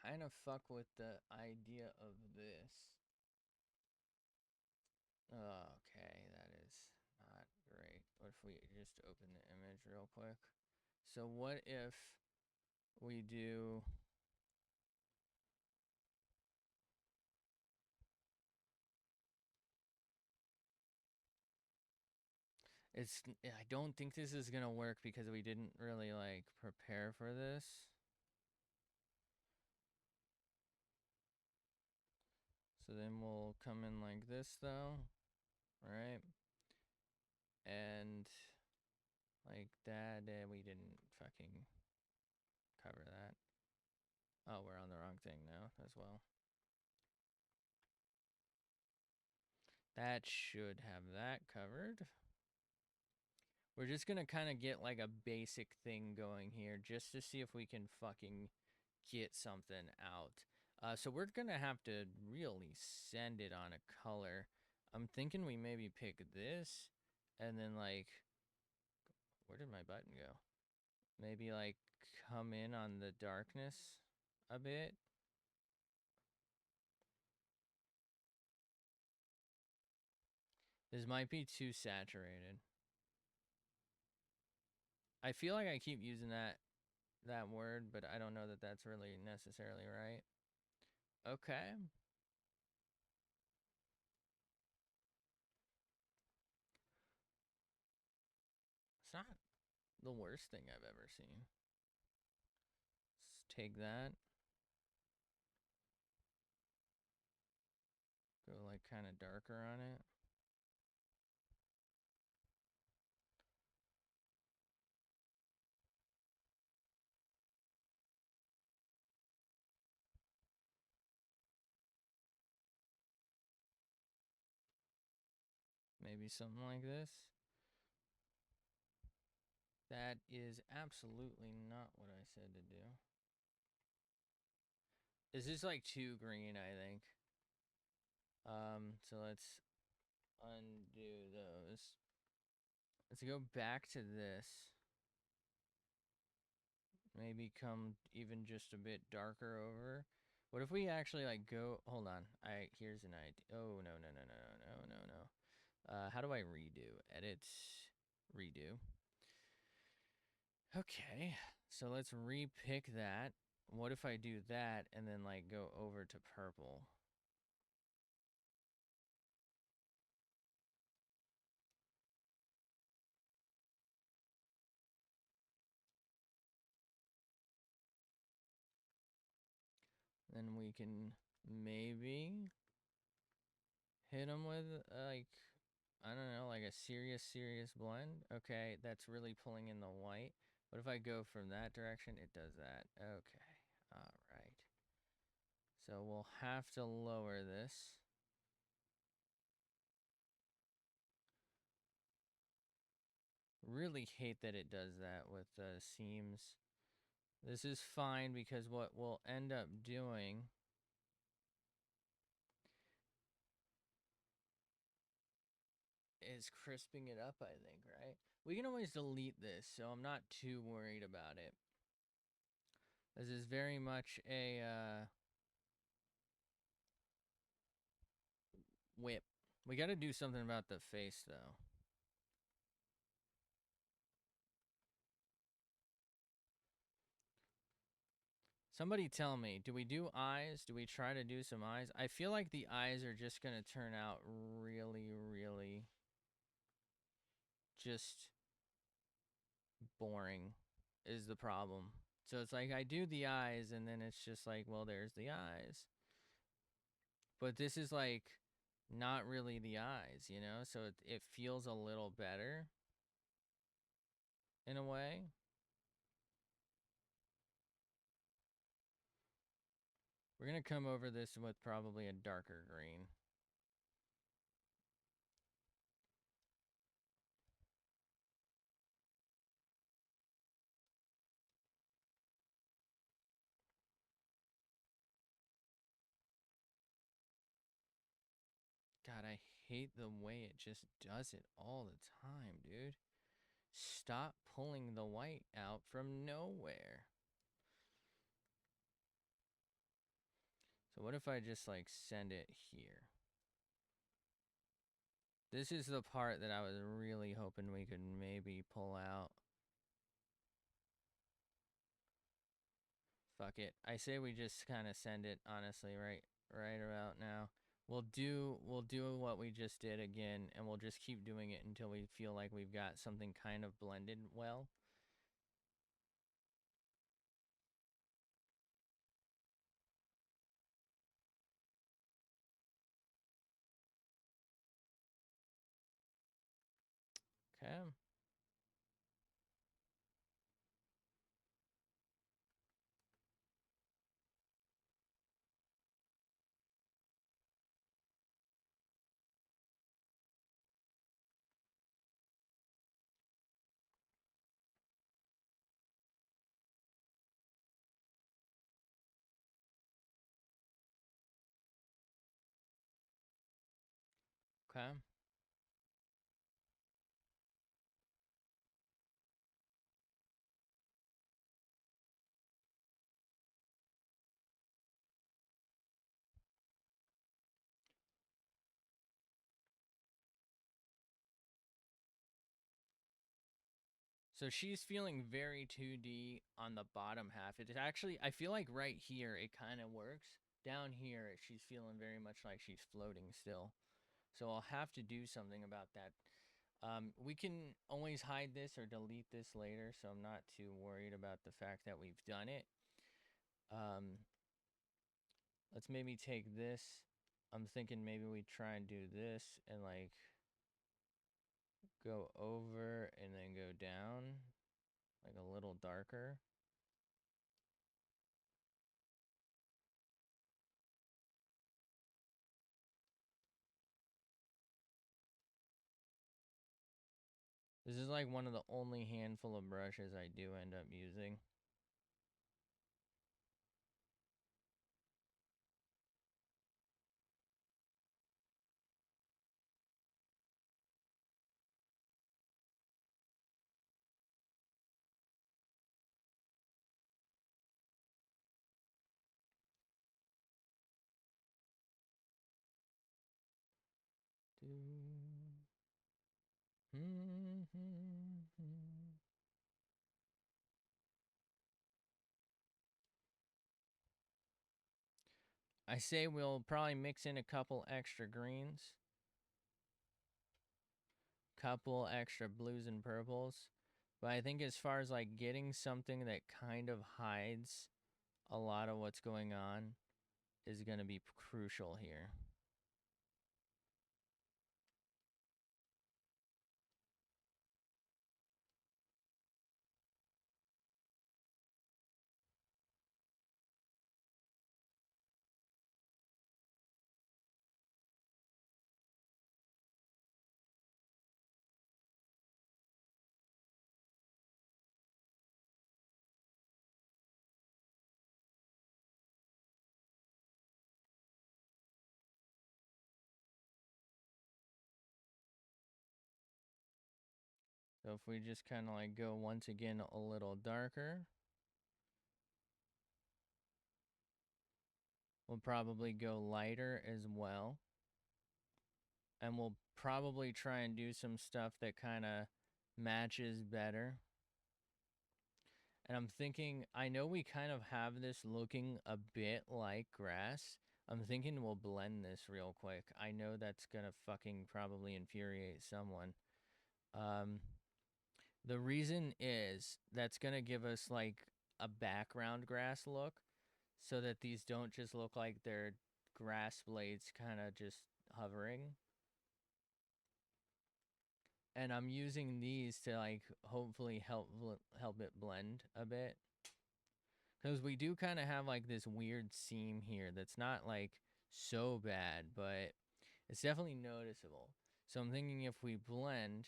Kind of fuck with the idea of this. Okay, that is not great. What if we just open the image real quick? So what if we do... I don't think this is gonna work because we didn't really like prepare for this. So then we'll come in like this though, right? And like that, we didn't fucking cover that. Oh, we're on the wrong thing now as well. That should have that covered. We're just gonna kind of get like a basic thing going here just to see if we can fucking get something out. So we're gonna have to really send it on a color. I'm thinking we maybe pick this and then like, where did my button go? Maybe like come in on the darkness a bit. This might be too saturated. I feel like I keep using that word, but I don't know that that's really necessarily right. Okay. It's not the worst thing I've ever seen. Let's take that. Go like kind of darker on it. Maybe something like this. That is absolutely not what I said to do. This is like too green, I think. So let's undo those. Let's go back to this. Maybe come even just a bit darker over. What if we actually like go, hold on. Here's an idea. Oh, no, no, no, no, no, no, no. How do I redo? Edit, redo. Okay, so let's repick that. What if I do that and then like go over to purple? Then we can maybe hit them with like, I don't know, like a serious blend. Okay, that's really pulling in the white. What if I go from that direction? It does that. Okay, all right. So we'll have to lower this. Really hate that it does that with the seams. This is fine because what we'll end up doing is crisping it up, I think, right? We can always delete this, so I'm not too worried about it. This is very much a whip. We got to do something about the face, though. Somebody tell me, do we do eyes? Do we try to do some eyes? I feel like the eyes are just going to turn out really, really just boring is the problem. So it's like I do the eyes and then it's just like, well, there's the eyes. But this is like not really the eyes, you know? So it feels a little better in a way. We're going to come over this with probably a darker green. God, I hate the way it just does it all the time, dude. Stop pulling the white out from nowhere. So what if I just like send it here? This is the part that I was really hoping we could maybe pull out. Fuck it. I say we just kind of send it honestly right about now. We'll do what we just did again, and we'll just keep doing it until we feel like we've got something kind of blended well. Okay. Okay. So she's feeling very 2D on the bottom half. It is actually, I feel like right here it kind of works. Down here, she's feeling very much like she's floating still. So I'll have to do something about that. We can always hide this or delete this later, so I'm not too worried about the fact that we've done it. Let's maybe take this. I'm thinking maybe we try and do this and like go over and then go down, like a little darker. This is like one of the only handful of brushes I do end up using. I say we'll probably mix in a couple extra greens, couple extra blues and purples. But I think as far as like getting something that kind of hides a lot of what's going on is going to be crucial here. So if we just kind of like go once again a little darker, we'll probably go lighter as well. And we'll probably try and do some stuff that kind of matches better. And I'm thinking, I know we kind of have this looking a bit like grass. I'm thinking we'll blend this real quick. I know that's gonna fucking probably infuriate someone. Um, the reason is that's gonna give us like a background grass look so that these don't just look like they're grass blades kind of just hovering. And I'm using these to like hopefully help it blend a bit. Because we do kind of have like this weird seam here that's not like so bad, but it's definitely noticeable. So I'm thinking if we blend,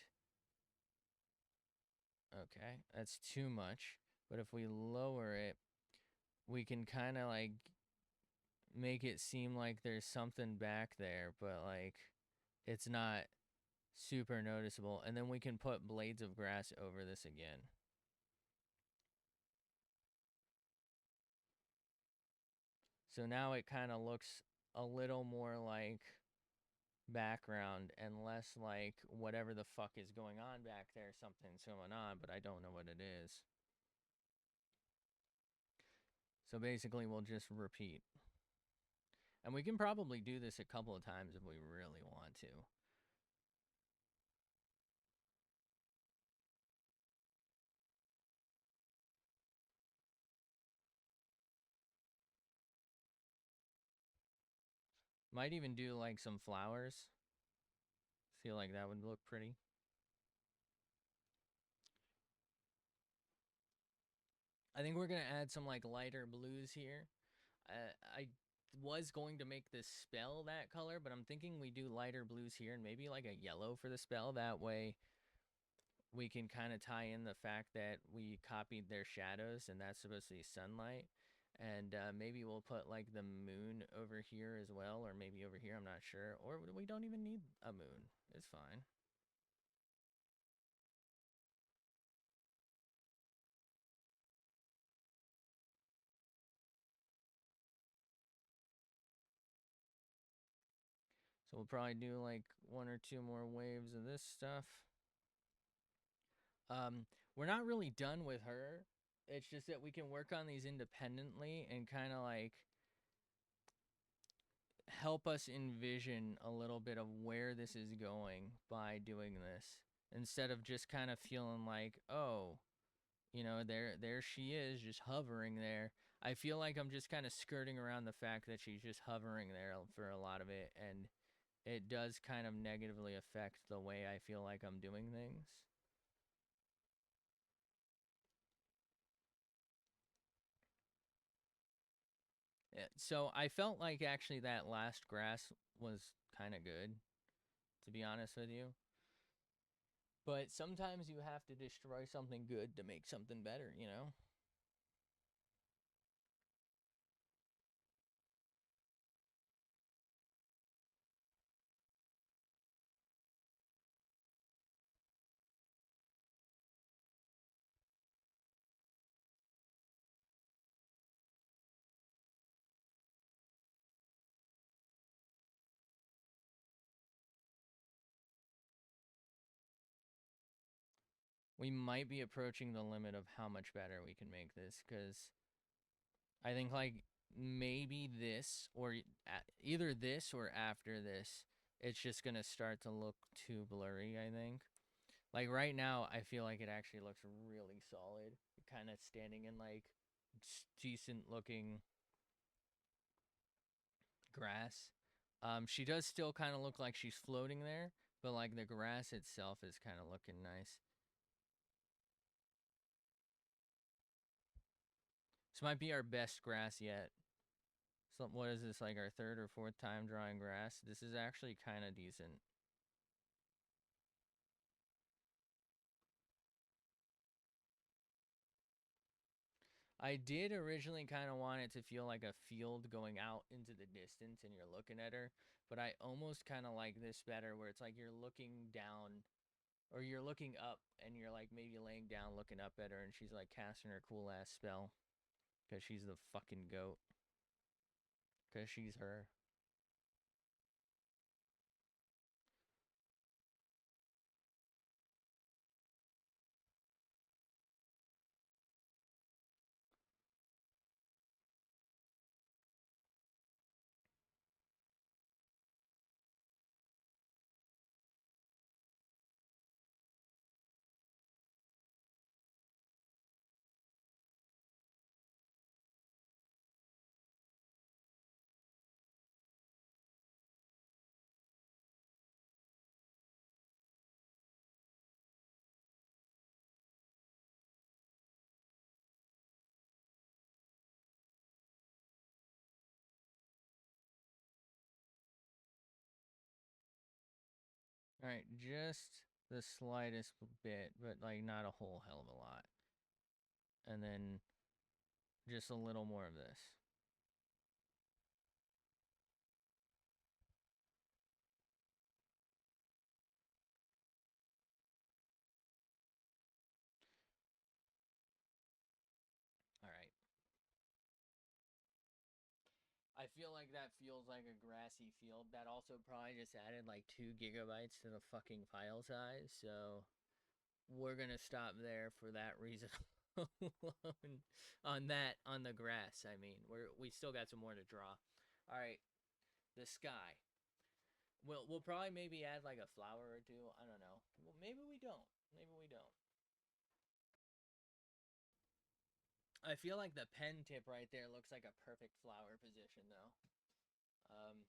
okay, that's too much. But if we lower it, we can kind of like make it seem like there's something back there, but like it's not super noticeable. And then we can put blades of grass over this again. So now it kind of looks a little more like background and less like whatever the fuck is going on back there. Something's going on, but I don't know what it is. So basically, we'll just repeat. And we can probably do this a couple of times if we really want to. Might even do like some flowers. Feel like that would look pretty. I think we're gonna add some like lighter blues here. I was going to make this spell that color, but I'm thinking we do lighter blues here and maybe like a yellow for the spell. That way we can kind of tie in the fact that we copied their shadows and that's supposed to be sunlight. And maybe we'll put like the moon over here as well, or maybe over here, I'm not sure. Or we don't even need a moon. It's fine. So we'll probably do like one or two more waves of this stuff. Um, we're not really done with her. It's just that we can work on these independently and kind of like help us envision a little bit of where this is going by doing this instead of just kind of feeling like, oh, there she is just hovering there. I feel like I'm just kind of skirting around the fact that she's just hovering there for a lot of it, and it does kind of negatively affect the way I feel like I'm doing things. So I felt like actually that last grass was kind of good, to be honest with you. But sometimes you have to destroy something good to make something better, you know? We might be approaching the limit of how much better we can make this, because I think, like, maybe this, or either this or after this, it's just going to start to look too blurry, I think. Like, right now, I feel like it actually looks really solid. Kind of standing in, like, decent looking grass. She does still kind of look like she's floating there, but like the grass itself is kind of looking nice. This might be our best grass yet. So what is this, like our third or fourth time drawing grass? This is actually kind of decent. I did originally kind of want it to feel like a field going out into the distance and you're looking at her, but I almost kind of like this better where it's like you're looking down or you're looking up and you're like maybe laying down looking up at her and she's like casting her cool ass spell because she's the fucking goat. Because she's her. All right, just the slightest bit, but like not a whole hell of a lot. And then just a little more of this. All right. I feel like that feels like a grassy field. That also probably just added like 2 gigabytes to the fucking file size. So we're gonna stop there for that reason alone. On the grass. I mean, we still got some more to draw. All right, the sky. We'll probably maybe add like a flower or two. I don't know. Well, maybe we don't. Maybe we don't. I feel like the pen tip right there looks like a perfect flower position though. Um,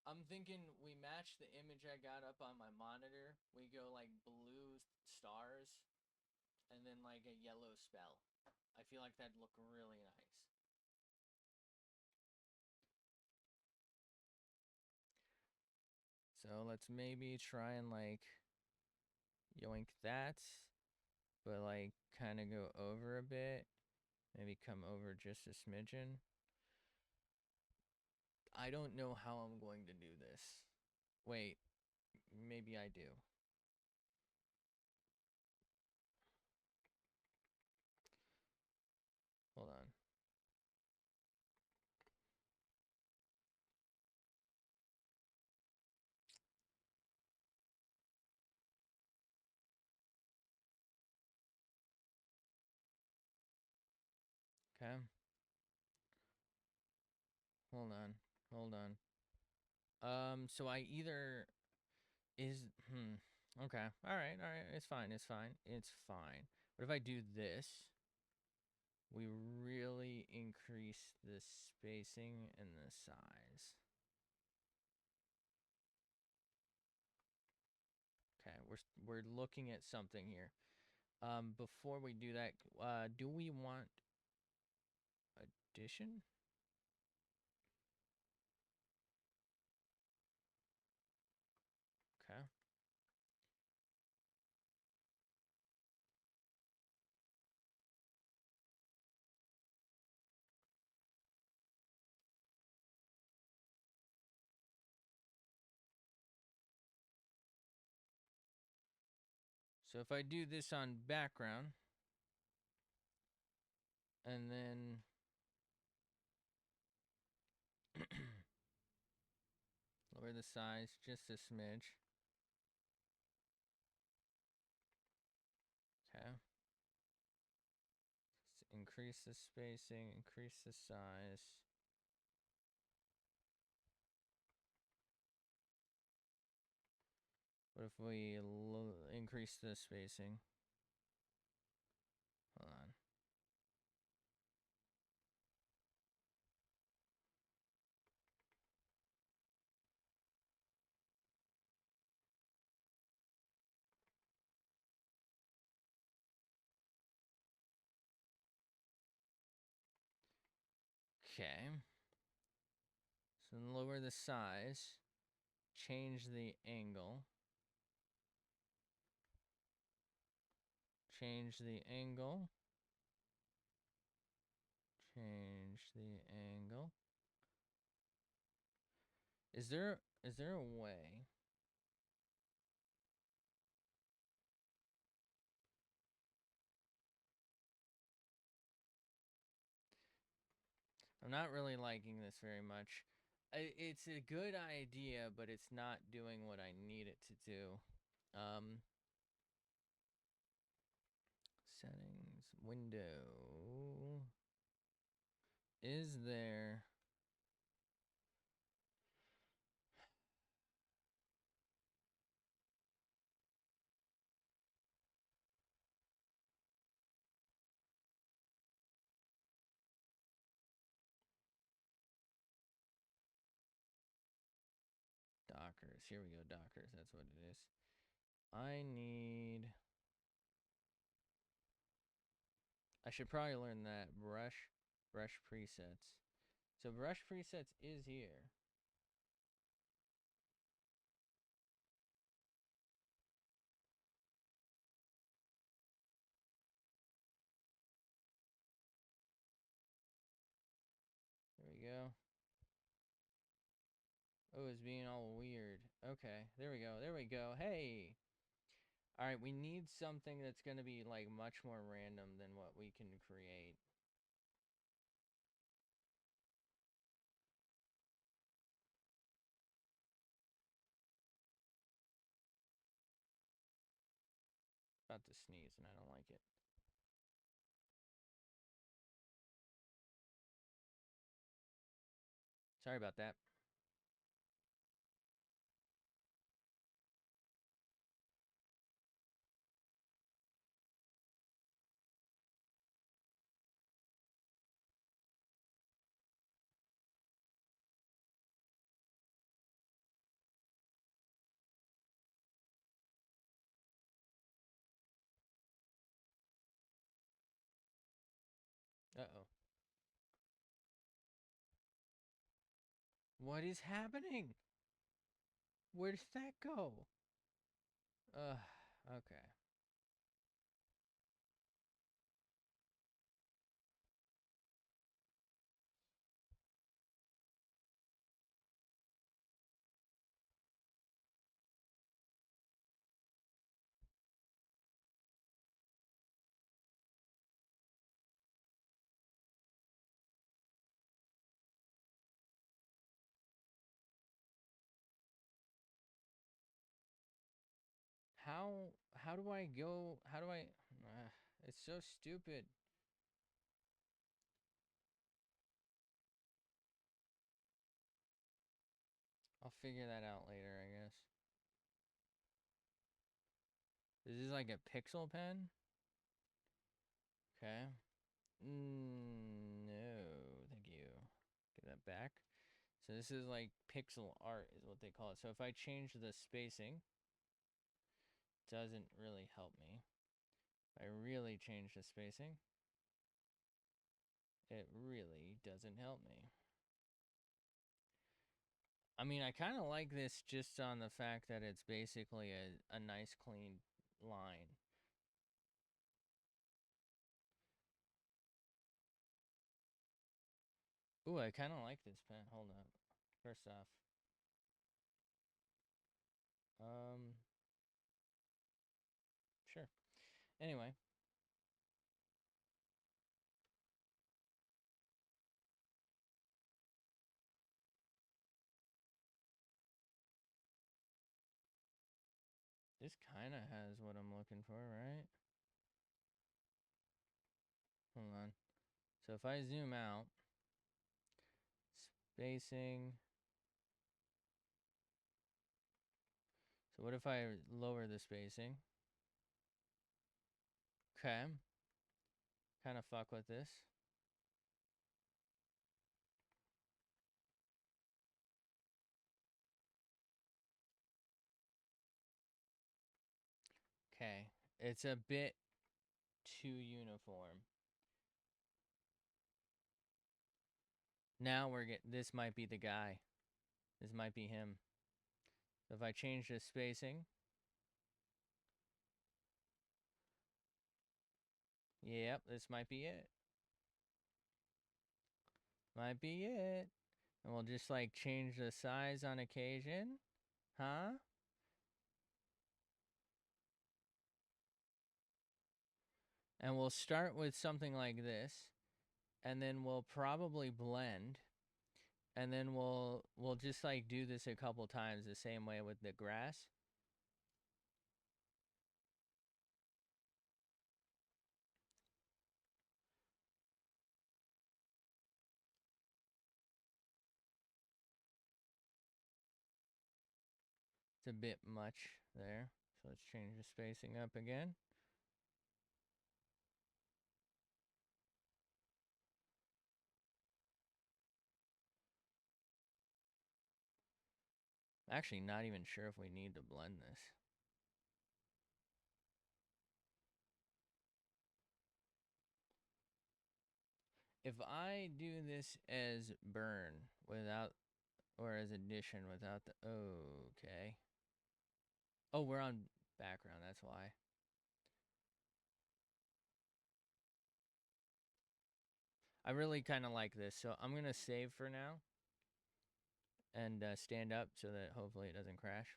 I'm thinking we match the image I got up on my monitor. We go like blue stars and then like a yellow spell. I feel like that'd look really nice. So let's maybe try and like yoink that, but like kind of go over a bit. Maybe come over just a smidgen. I don't know how I'm going to do this. Wait, maybe I do. Hold on. Okay. Hold on. Hold on. So I either is okay. All right. All right. It's fine. It's fine. It's fine. What if I do this? We really increase the spacing and the size. Okay, we're looking at something here. Before we do that, do we want addition? Okay. So if I do this on background, and then lower the size just a smidge. Okay. Increase the spacing, increase the size. What if we increase the spacing? Hold on. Okay. So lower the size, change the angle, change the angle, change the angle. Is there a way? I'm not really liking this very much. It's a good idea, but it's not doing what I need it to do. Settings, window. Is there Dockers? Here we go, Dockers. That's what it is. I should probably learn that brush presets. So brush presets is here. Oh, it's being all weird. Okay, there we go. There we go. Hey. All right, we need something that's going to be like much more random than what we can create. About to sneeze and I don't like it. Sorry about that. Uh-oh. What is happening? Where does that go? Okay. How do I go? How do I it's so stupid. I'll figure that out later, I guess. This is like a pixel pen? Okay. No, thank you. Get that back. So this is like pixel art is what they call it. So if I change the spacing, doesn't really help me. If I really change the spacing, it really doesn't help me. I mean, I kind of like this just on the fact that it's basically a nice clean line. Ooh, I kind of like this pen. Hold up. First off. Um, sure. Anyway. This kind of has what I'm looking for, right? Hold on. So if I zoom out, spacing. So what if I lower the spacing? Okay. Kind of fuck with this. Okay. It's a bit too uniform. Now we're getting, this might be the guy. This might be him. So if I change the spacing. Yep, this might be it. Might be it. And we'll just like change the size on occasion. Huh? And we'll start with something like this. And then we'll probably blend. And then we'll just like do this a couple times the same way with the grass. It's a bit much there. So let's change the spacing up again. Actually, not even sure if we need to blend this. If I do this as burn without, or as addition without the, okay. Oh, we're on background, that's why. I really kind of like this, so I'm going to save for now. and stand up so that hopefully it doesn't crash.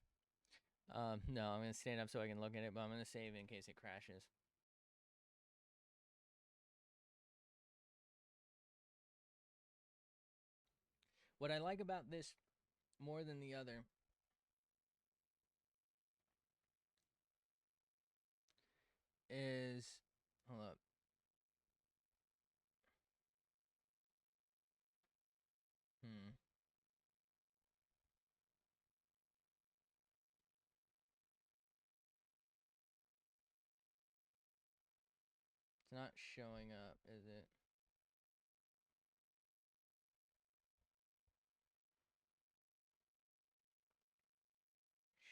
No, I'm gonna stand up so I can look at it, but I'm gonna save in case it crashes. What I like about this more than the other is, hold up. Hmm. It's not showing up, is it?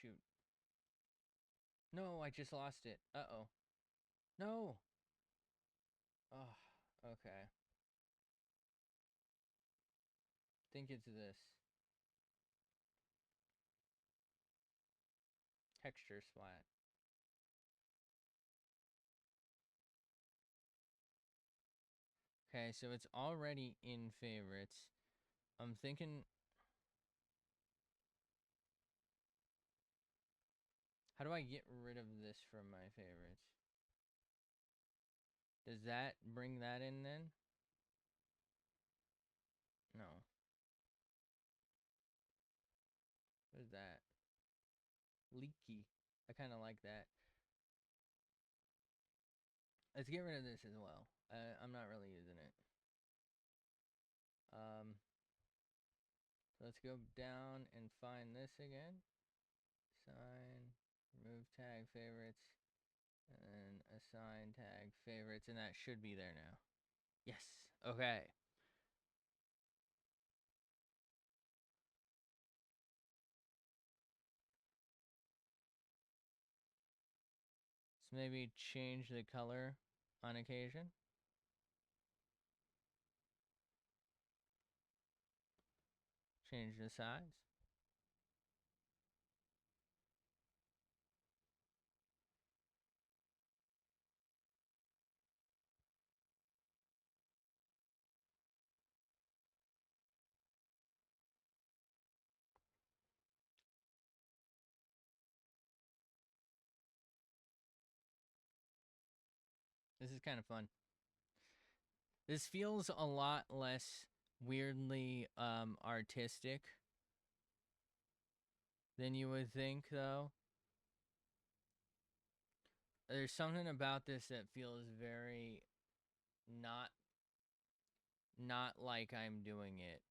Shoot. No, I just lost it. Uh-oh. No. Oh, okay. Think it's this. Texture splat. Okay, so it's already in favorites. I'm thinking, how do I get rid of this from my favorites? Does that bring that in then? No. What is that? Leaky. I kind of like that. Let's get rid of this as well. I'm not really using it. So let's go down and find this again. Assign, remove tag favorites, and assign tag favorites, and that should be there now. Yes. Okay. So maybe change the color on occasion. Change the size. This is kind of fun. This feels a lot less weirdly artistic than you would think, though. There's something about this that feels very not like I'm doing it.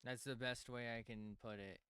That's the best way I can put it.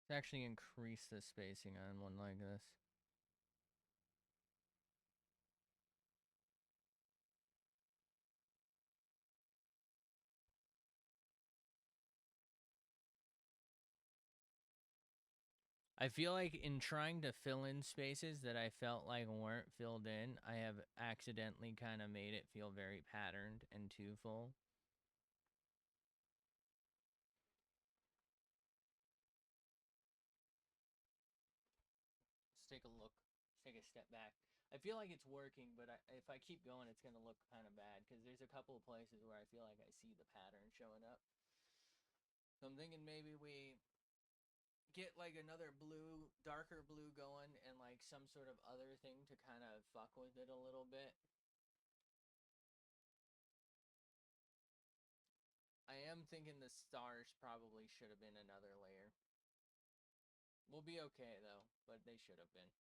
Let's actually increase the spacing on one like this. I feel like in trying to fill in spaces that I felt like weren't filled in, I have accidentally kind of made it feel very patterned and too full. Let's take a look. Let's take a step back. I feel like it's working, but if I keep going, it's going to look kind of bad because there's a couple of places where I feel like I see the pattern showing up. So I'm thinking maybe we get like another blue, darker blue going and like some sort of other thing to kind of fuck with it a little bit. I am thinking the stars probably should have been another layer. We'll be okay though, but they should have been.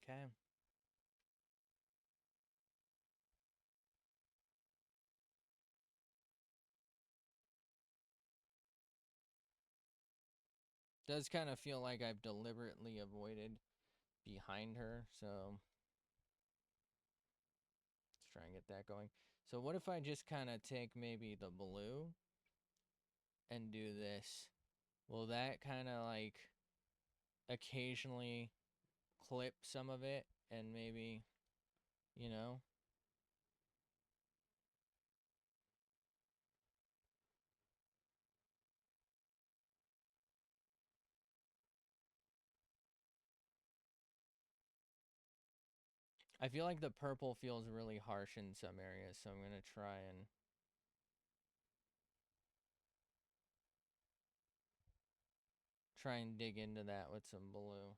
Okay. Does kind of feel like I've deliberately avoided behind her, so let's try and get that going. So what if I just kind of take maybe the blue and do this? Will that kind of like occasionally clip some of it and maybe, you know? I feel like the purple feels really harsh in some areas, so I'm going to try and dig into that with some blue.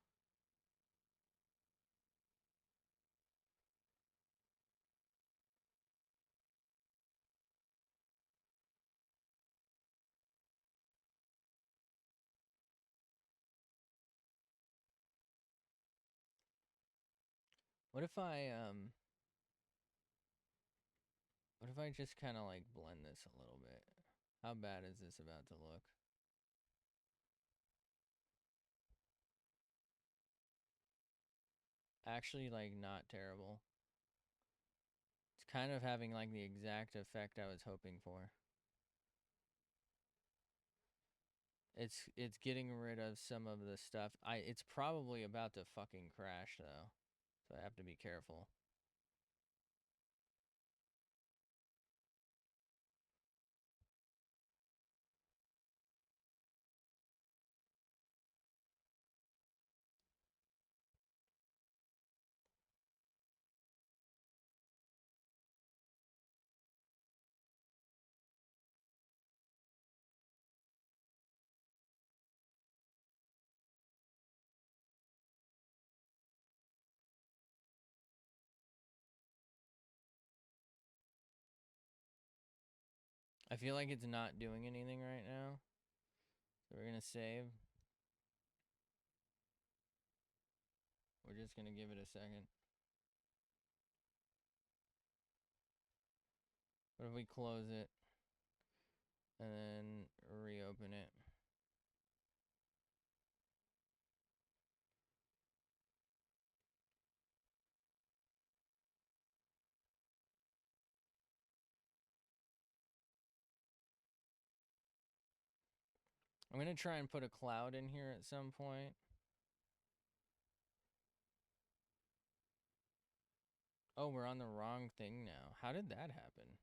What if I just kind of like blend this a little bit? How bad is this about to look? Actually, like, not terrible. It's kind of having like the exact effect I was hoping for. It's getting rid of some of the stuff. It's probably about to fucking crash though. So I have to be careful. I feel like it's not doing anything right now. So we're gonna save. We're just gonna give it a second. What if we close it and then reopen it? I'm gonna try and put a cloud in here at some point. Oh, we're on the wrong thing now. How did that happen?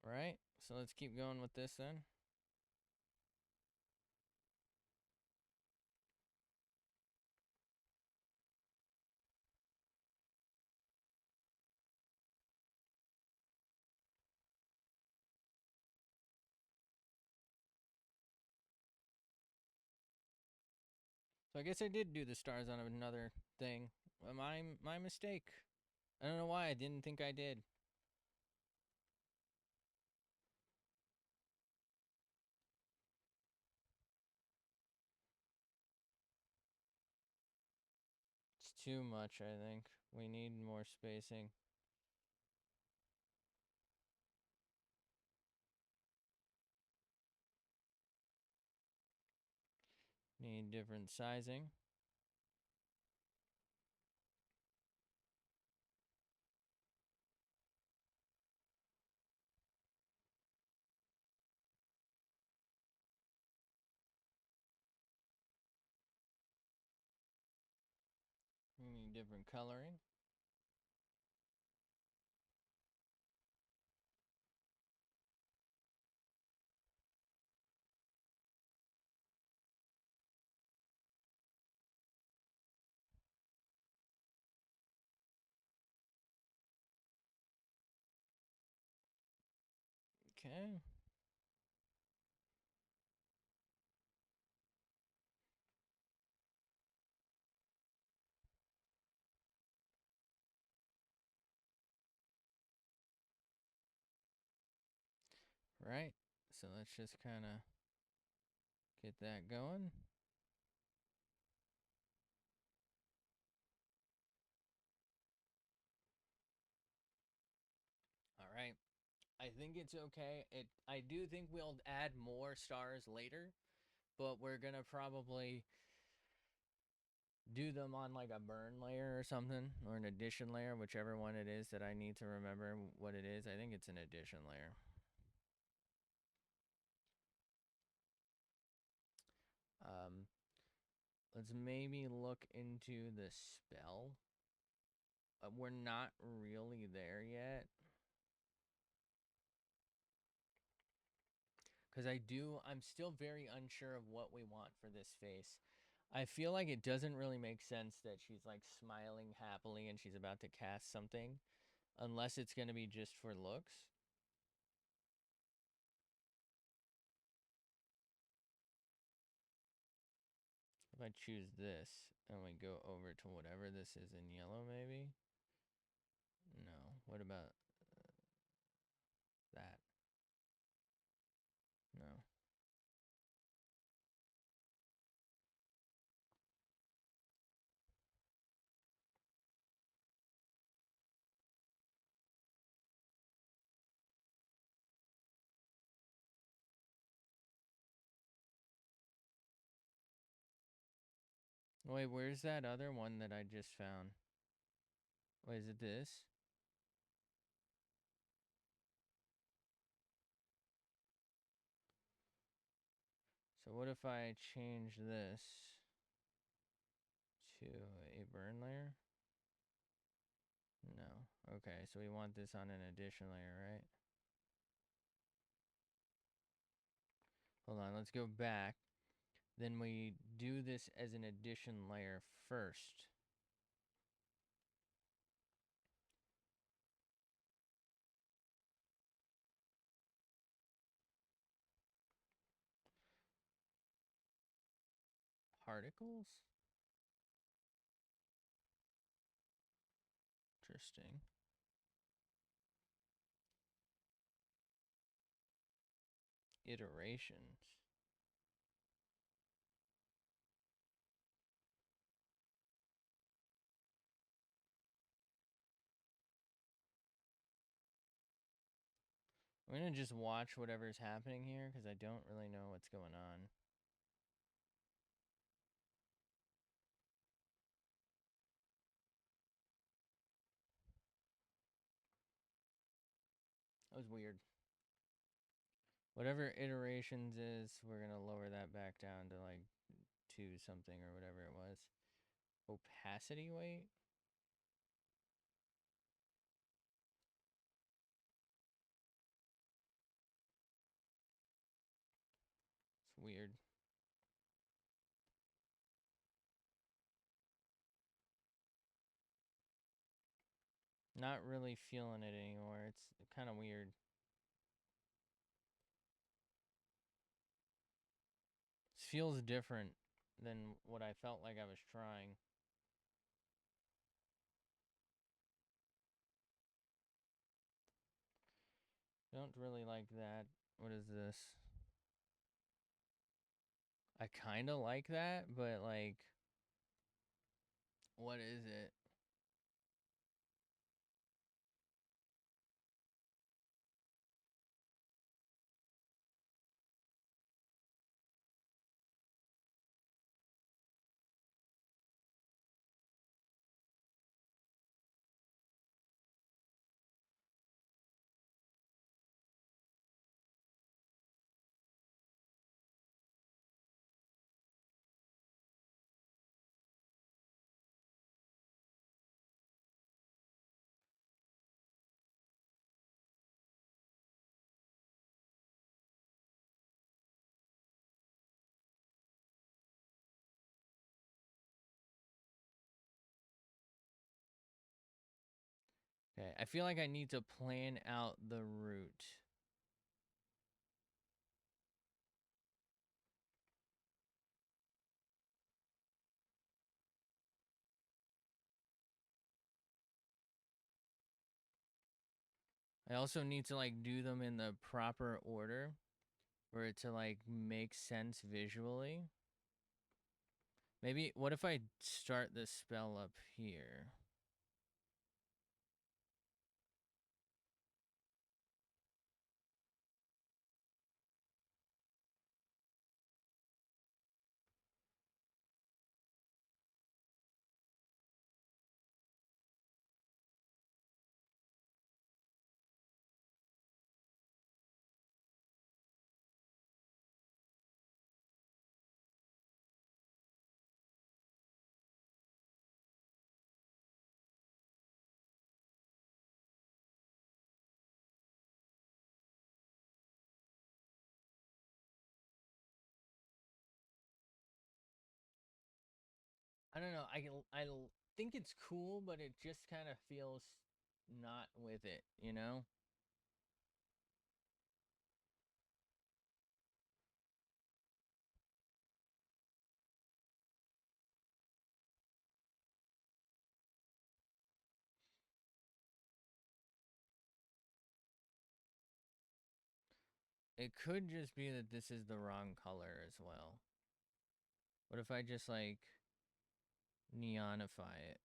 Right? So let's keep going with this then. So I guess I did do the stars on another thing. My mistake. I don't know why I didn't think I did. It's too much, I think. We need more spacing. Need different sizing. We need different coloring. Okay. right, so let's just kind of get that going. All right. I think it's okay. I do think we'll add more stars later, but we're gonna probably do them on like a burn layer or something, or an addition layer, whichever one it is that I need to remember what it is. I think it's an addition layer. Let's maybe look into the spell. We're not really there yet. Because I'm still very unsure of what we want for this face. I feel like it doesn't really make sense that she's like smiling happily and she's about to cast something, unless it's going to be just for looks. If I choose this and we go over to whatever this is in yellow, maybe? No. What about that? No. Wait, where's that other one that I just found? Wait, is it this? So what if I change this to a burn layer? No. Okay, so we want this on an addition layer, right? Hold on, let's go back. Then we do this as an addition layer first. Particles? Interesting. Iterations. I'm gonna just watch whatever's happening here because I don't really know what's going on. That was weird. Whatever iterations is, we're gonna lower that back down to like 2 something or whatever it was. Opacity weight? It's weird. Not really feeling it anymore. It's kind of weird. This feels different than what I felt like I was trying. Don't really like that. What is this? I kind of like that, but like, what is it? Okay, I feel like I need to plan out the route. I also need to like do them in the proper order for it to like make sense visually. Maybe, what if I start the spell up here? I don't know. I think it's cool, but it just kind of feels not with it, you know? It could just be that this is the wrong color as well. What if I just like neonify it?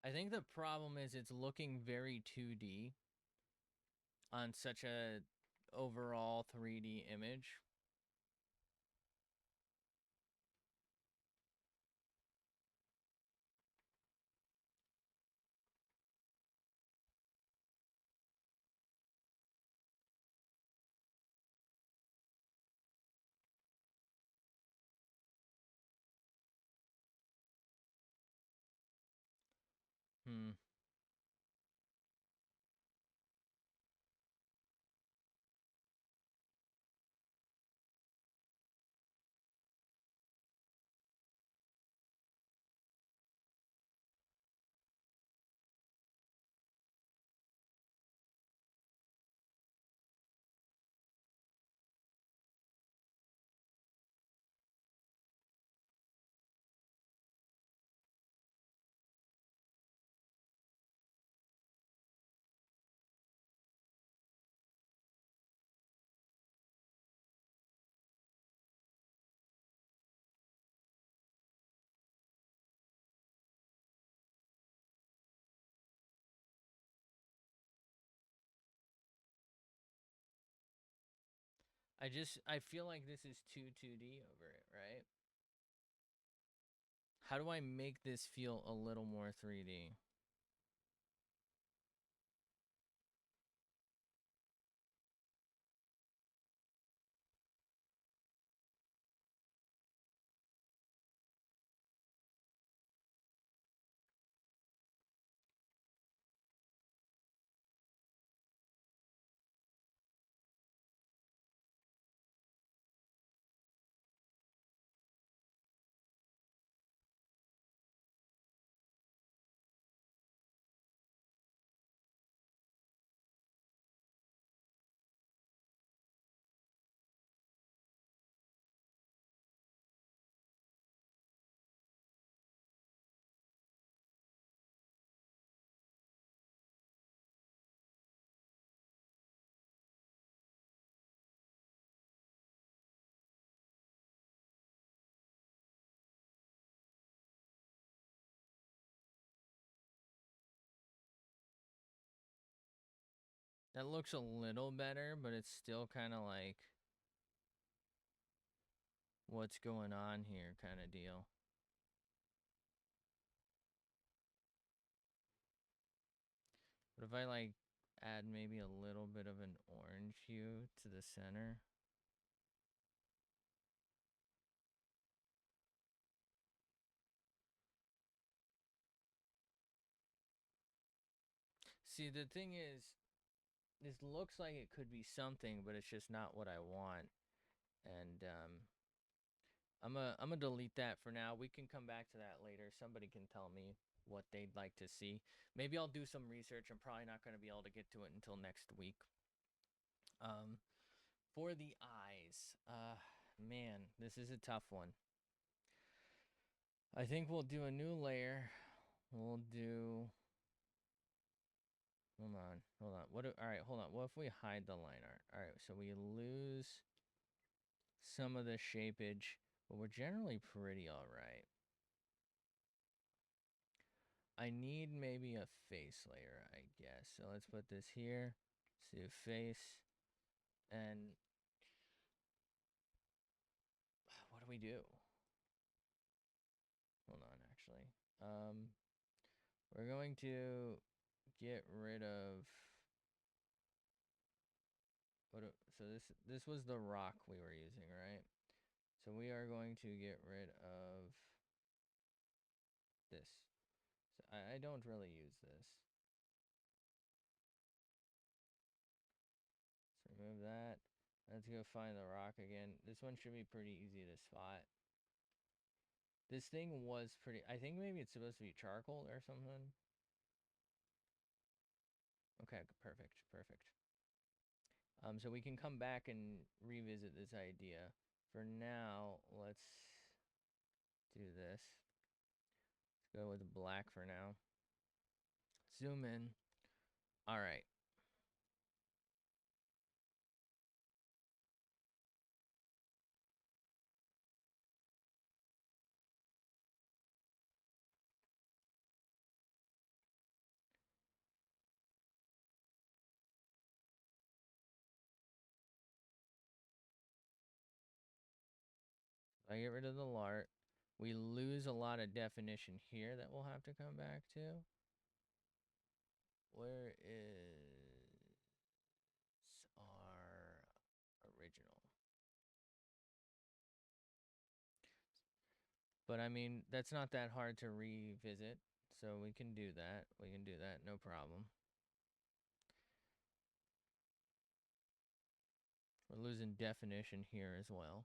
I think the problem is it's looking very 2D on such a overall 3D image. Hmm. I feel like this is too 2D over it, right? How do I make this feel a little more 3D? That looks a little better, but it's still kind of like what's going on here kind of deal. What if I like add maybe a little bit of an orange hue to the center. See, the thing is, this looks like it could be something, but it's just not what I want. And I'm gonna delete that for now. We can come back to that later. Somebody can tell me what they'd like to see. Maybe I'll do some research. I'm probably not gonna be able to get to it until next week. For the eyes, man, this is a tough one. I think we'll do a new layer. We'll do. Hold on. All right, hold on. What if we hide the line art? All right, so we lose some of the shapeage, but we're generally pretty all right. I need maybe a face layer, I guess. So let's put this here. Let's do face. And what do we do? Hold on, actually. We're going to get rid of so this was the rock we were using, right? So we are going to get rid of this. So I don't really use this. So remove that. Let's go find the rock again. This one should be pretty easy to spot. This thing was pretty, I think maybe it's supposed to be charcoal or something. Okay, perfect. So we can come back and revisit this idea. For now, let's do this. Let's go with black for now. Zoom in. All right. I get rid of the lart. We lose a lot of definition here that we'll have to come back to. Where is our original? But I mean, that's not that hard to revisit, so we can do that. No problem. We're losing definition here as well.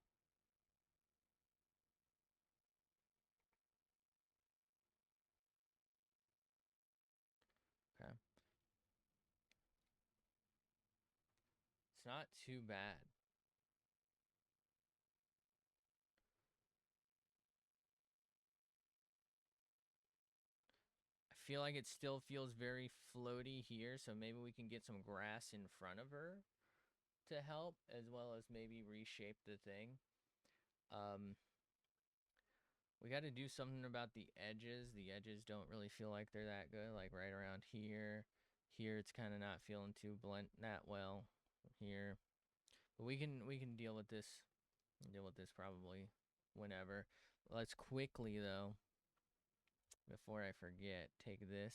Okay. It's not too bad. I feel like it still feels very floaty here, so maybe we can get some grass in front of her to help, as well as maybe reshape the thing. We got to do something about the edges. The edges don't really feel like they're that good, like right around here. Here it's kind of not feeling too blend that well here. But we can deal with this. Deal with this probably whenever. Let's quickly though, before I forget, take this.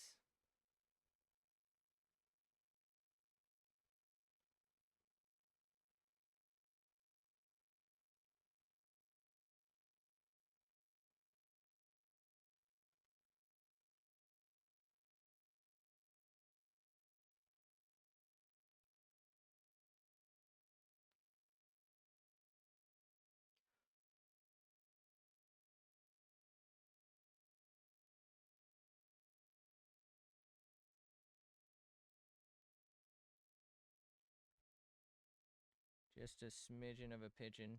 Just a smidgen of a pigeon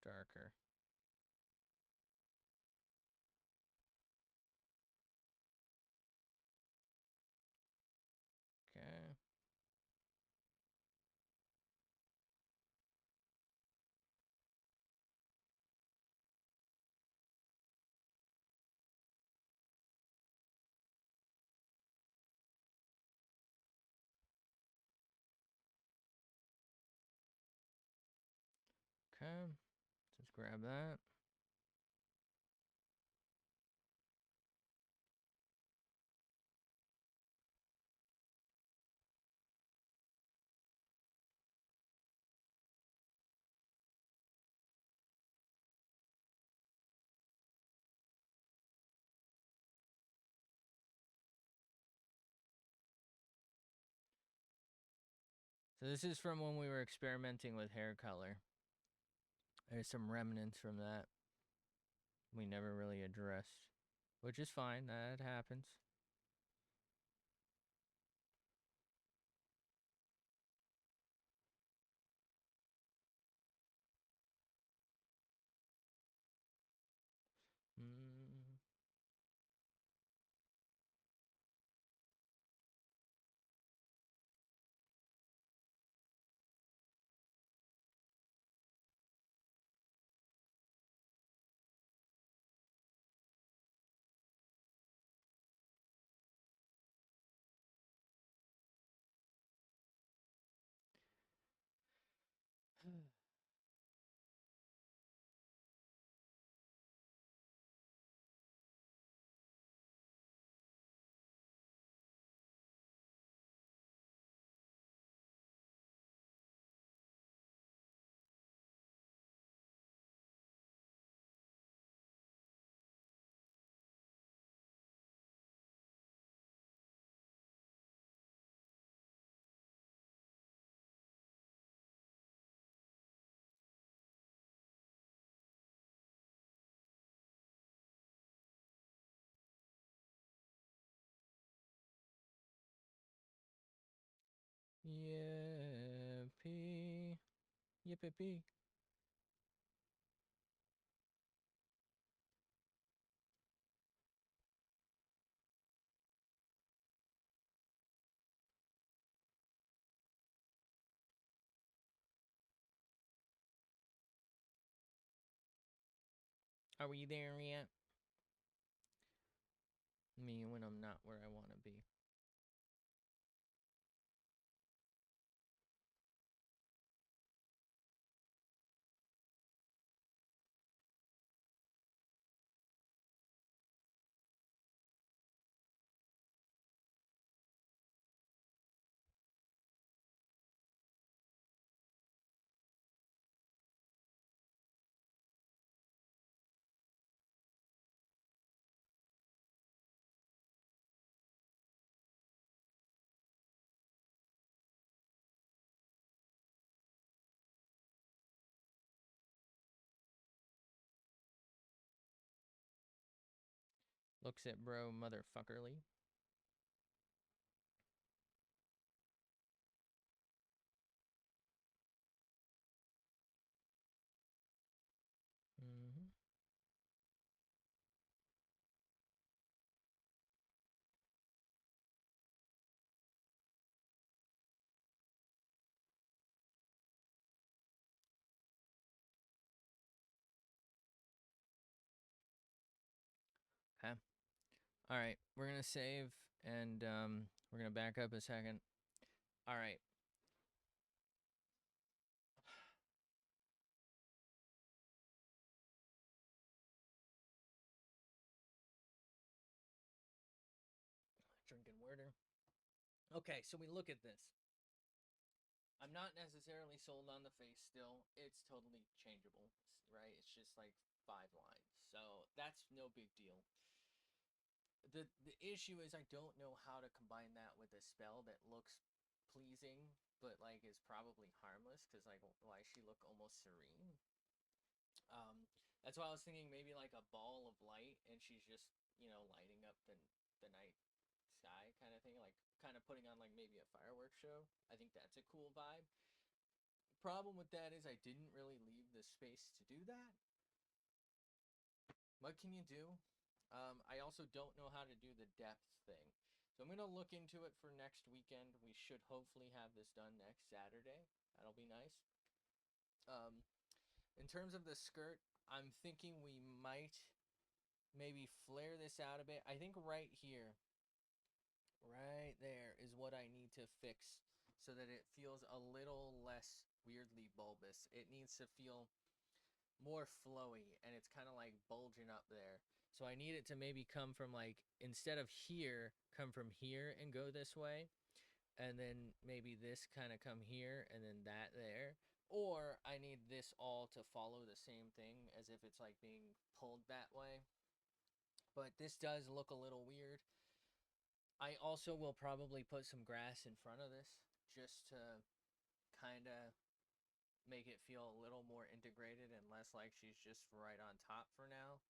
darker. Okay. Okay. Just grab that. So this is from when we were experimenting with hair color. There's some remnants from that we never really addressed, which is fine. That happens. Mm. Yippee. Yippee. Are we there yet? Me when I'm not where I want to be. Looks at bro motherfuckerly. Mm-hmm. Okay. All right. We're gonna save and we're gonna back up a second. All right. Drinking water. Okay, so we look at this. I'm not necessarily sold on the face still. It's totally changeable, right? It's just like 5 lines. So that's no big deal. The issue is I don't know how to combine that with a spell that looks pleasing but like is probably harmless because like why she look almost serene. Um, that's why I was thinking maybe like a ball of light and she's just lighting up the night sky kind of thing, like kind of putting on like maybe a fireworks show. I think that's a cool vibe. Problem with that is I didn't really leave the space to do that. What can you do? I also don't know how to do the depth thing. So I'm going to look into it for next weekend. We should hopefully have this done next Saturday. That'll be nice. Um, in terms of the skirt, I'm thinking we might maybe flare this out a bit. I think right there is what I need to fix so that it feels a little less weirdly bulbous. It needs to feel more flowy and it's kind of like bulging up there. So I need it to maybe come from like, instead of here, come from here and go this way. And then maybe this kind of come here and then that there. Or I need this all to follow the same thing as if it's like being pulled that way. But this does look a little weird. I also will probably put some grass in front of this just to kind of make it feel a little more integrated and less like she's just right on top for now.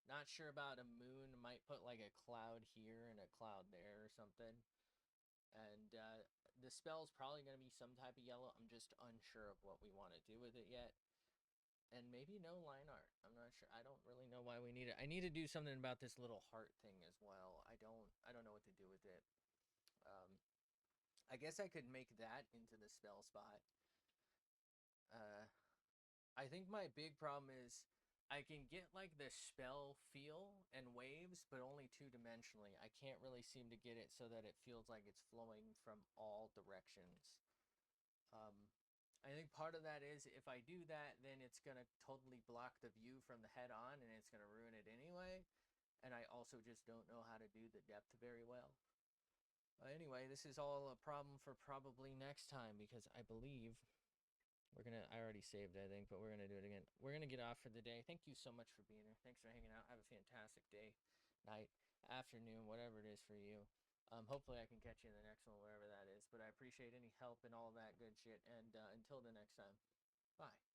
Not sure about a moon. Might put like a cloud here and a cloud there or something. And the spell's probably going to be some type of yellow. I'm just unsure of what we want to do with it yet. And maybe no line art. I'm not sure. I don't really know why we need it. I need to do something about this little heart thing as well. I don't know what to do with it. I guess I could make that into the spell spot. I think my big problem is I can get like the spell feel and waves, but only two-dimensionally. I can't really seem to get it so that it feels like it's flowing from all directions. I think part of that is if I do that, then it's going to totally block the view from the head on and it's going to ruin it anyway. And I also just don't know how to do the depth very well. Anyway, this is all a problem for probably next time because I believe I already saved it, I think, but we're gonna do it again. We're gonna get off for the day. Thank you so much for being here. Thanks for hanging out. Have a fantastic day, night, afternoon, whatever it is for you. Hopefully I can catch you in the next one, wherever that is. But I appreciate any help and all that good shit. And until the next time, bye.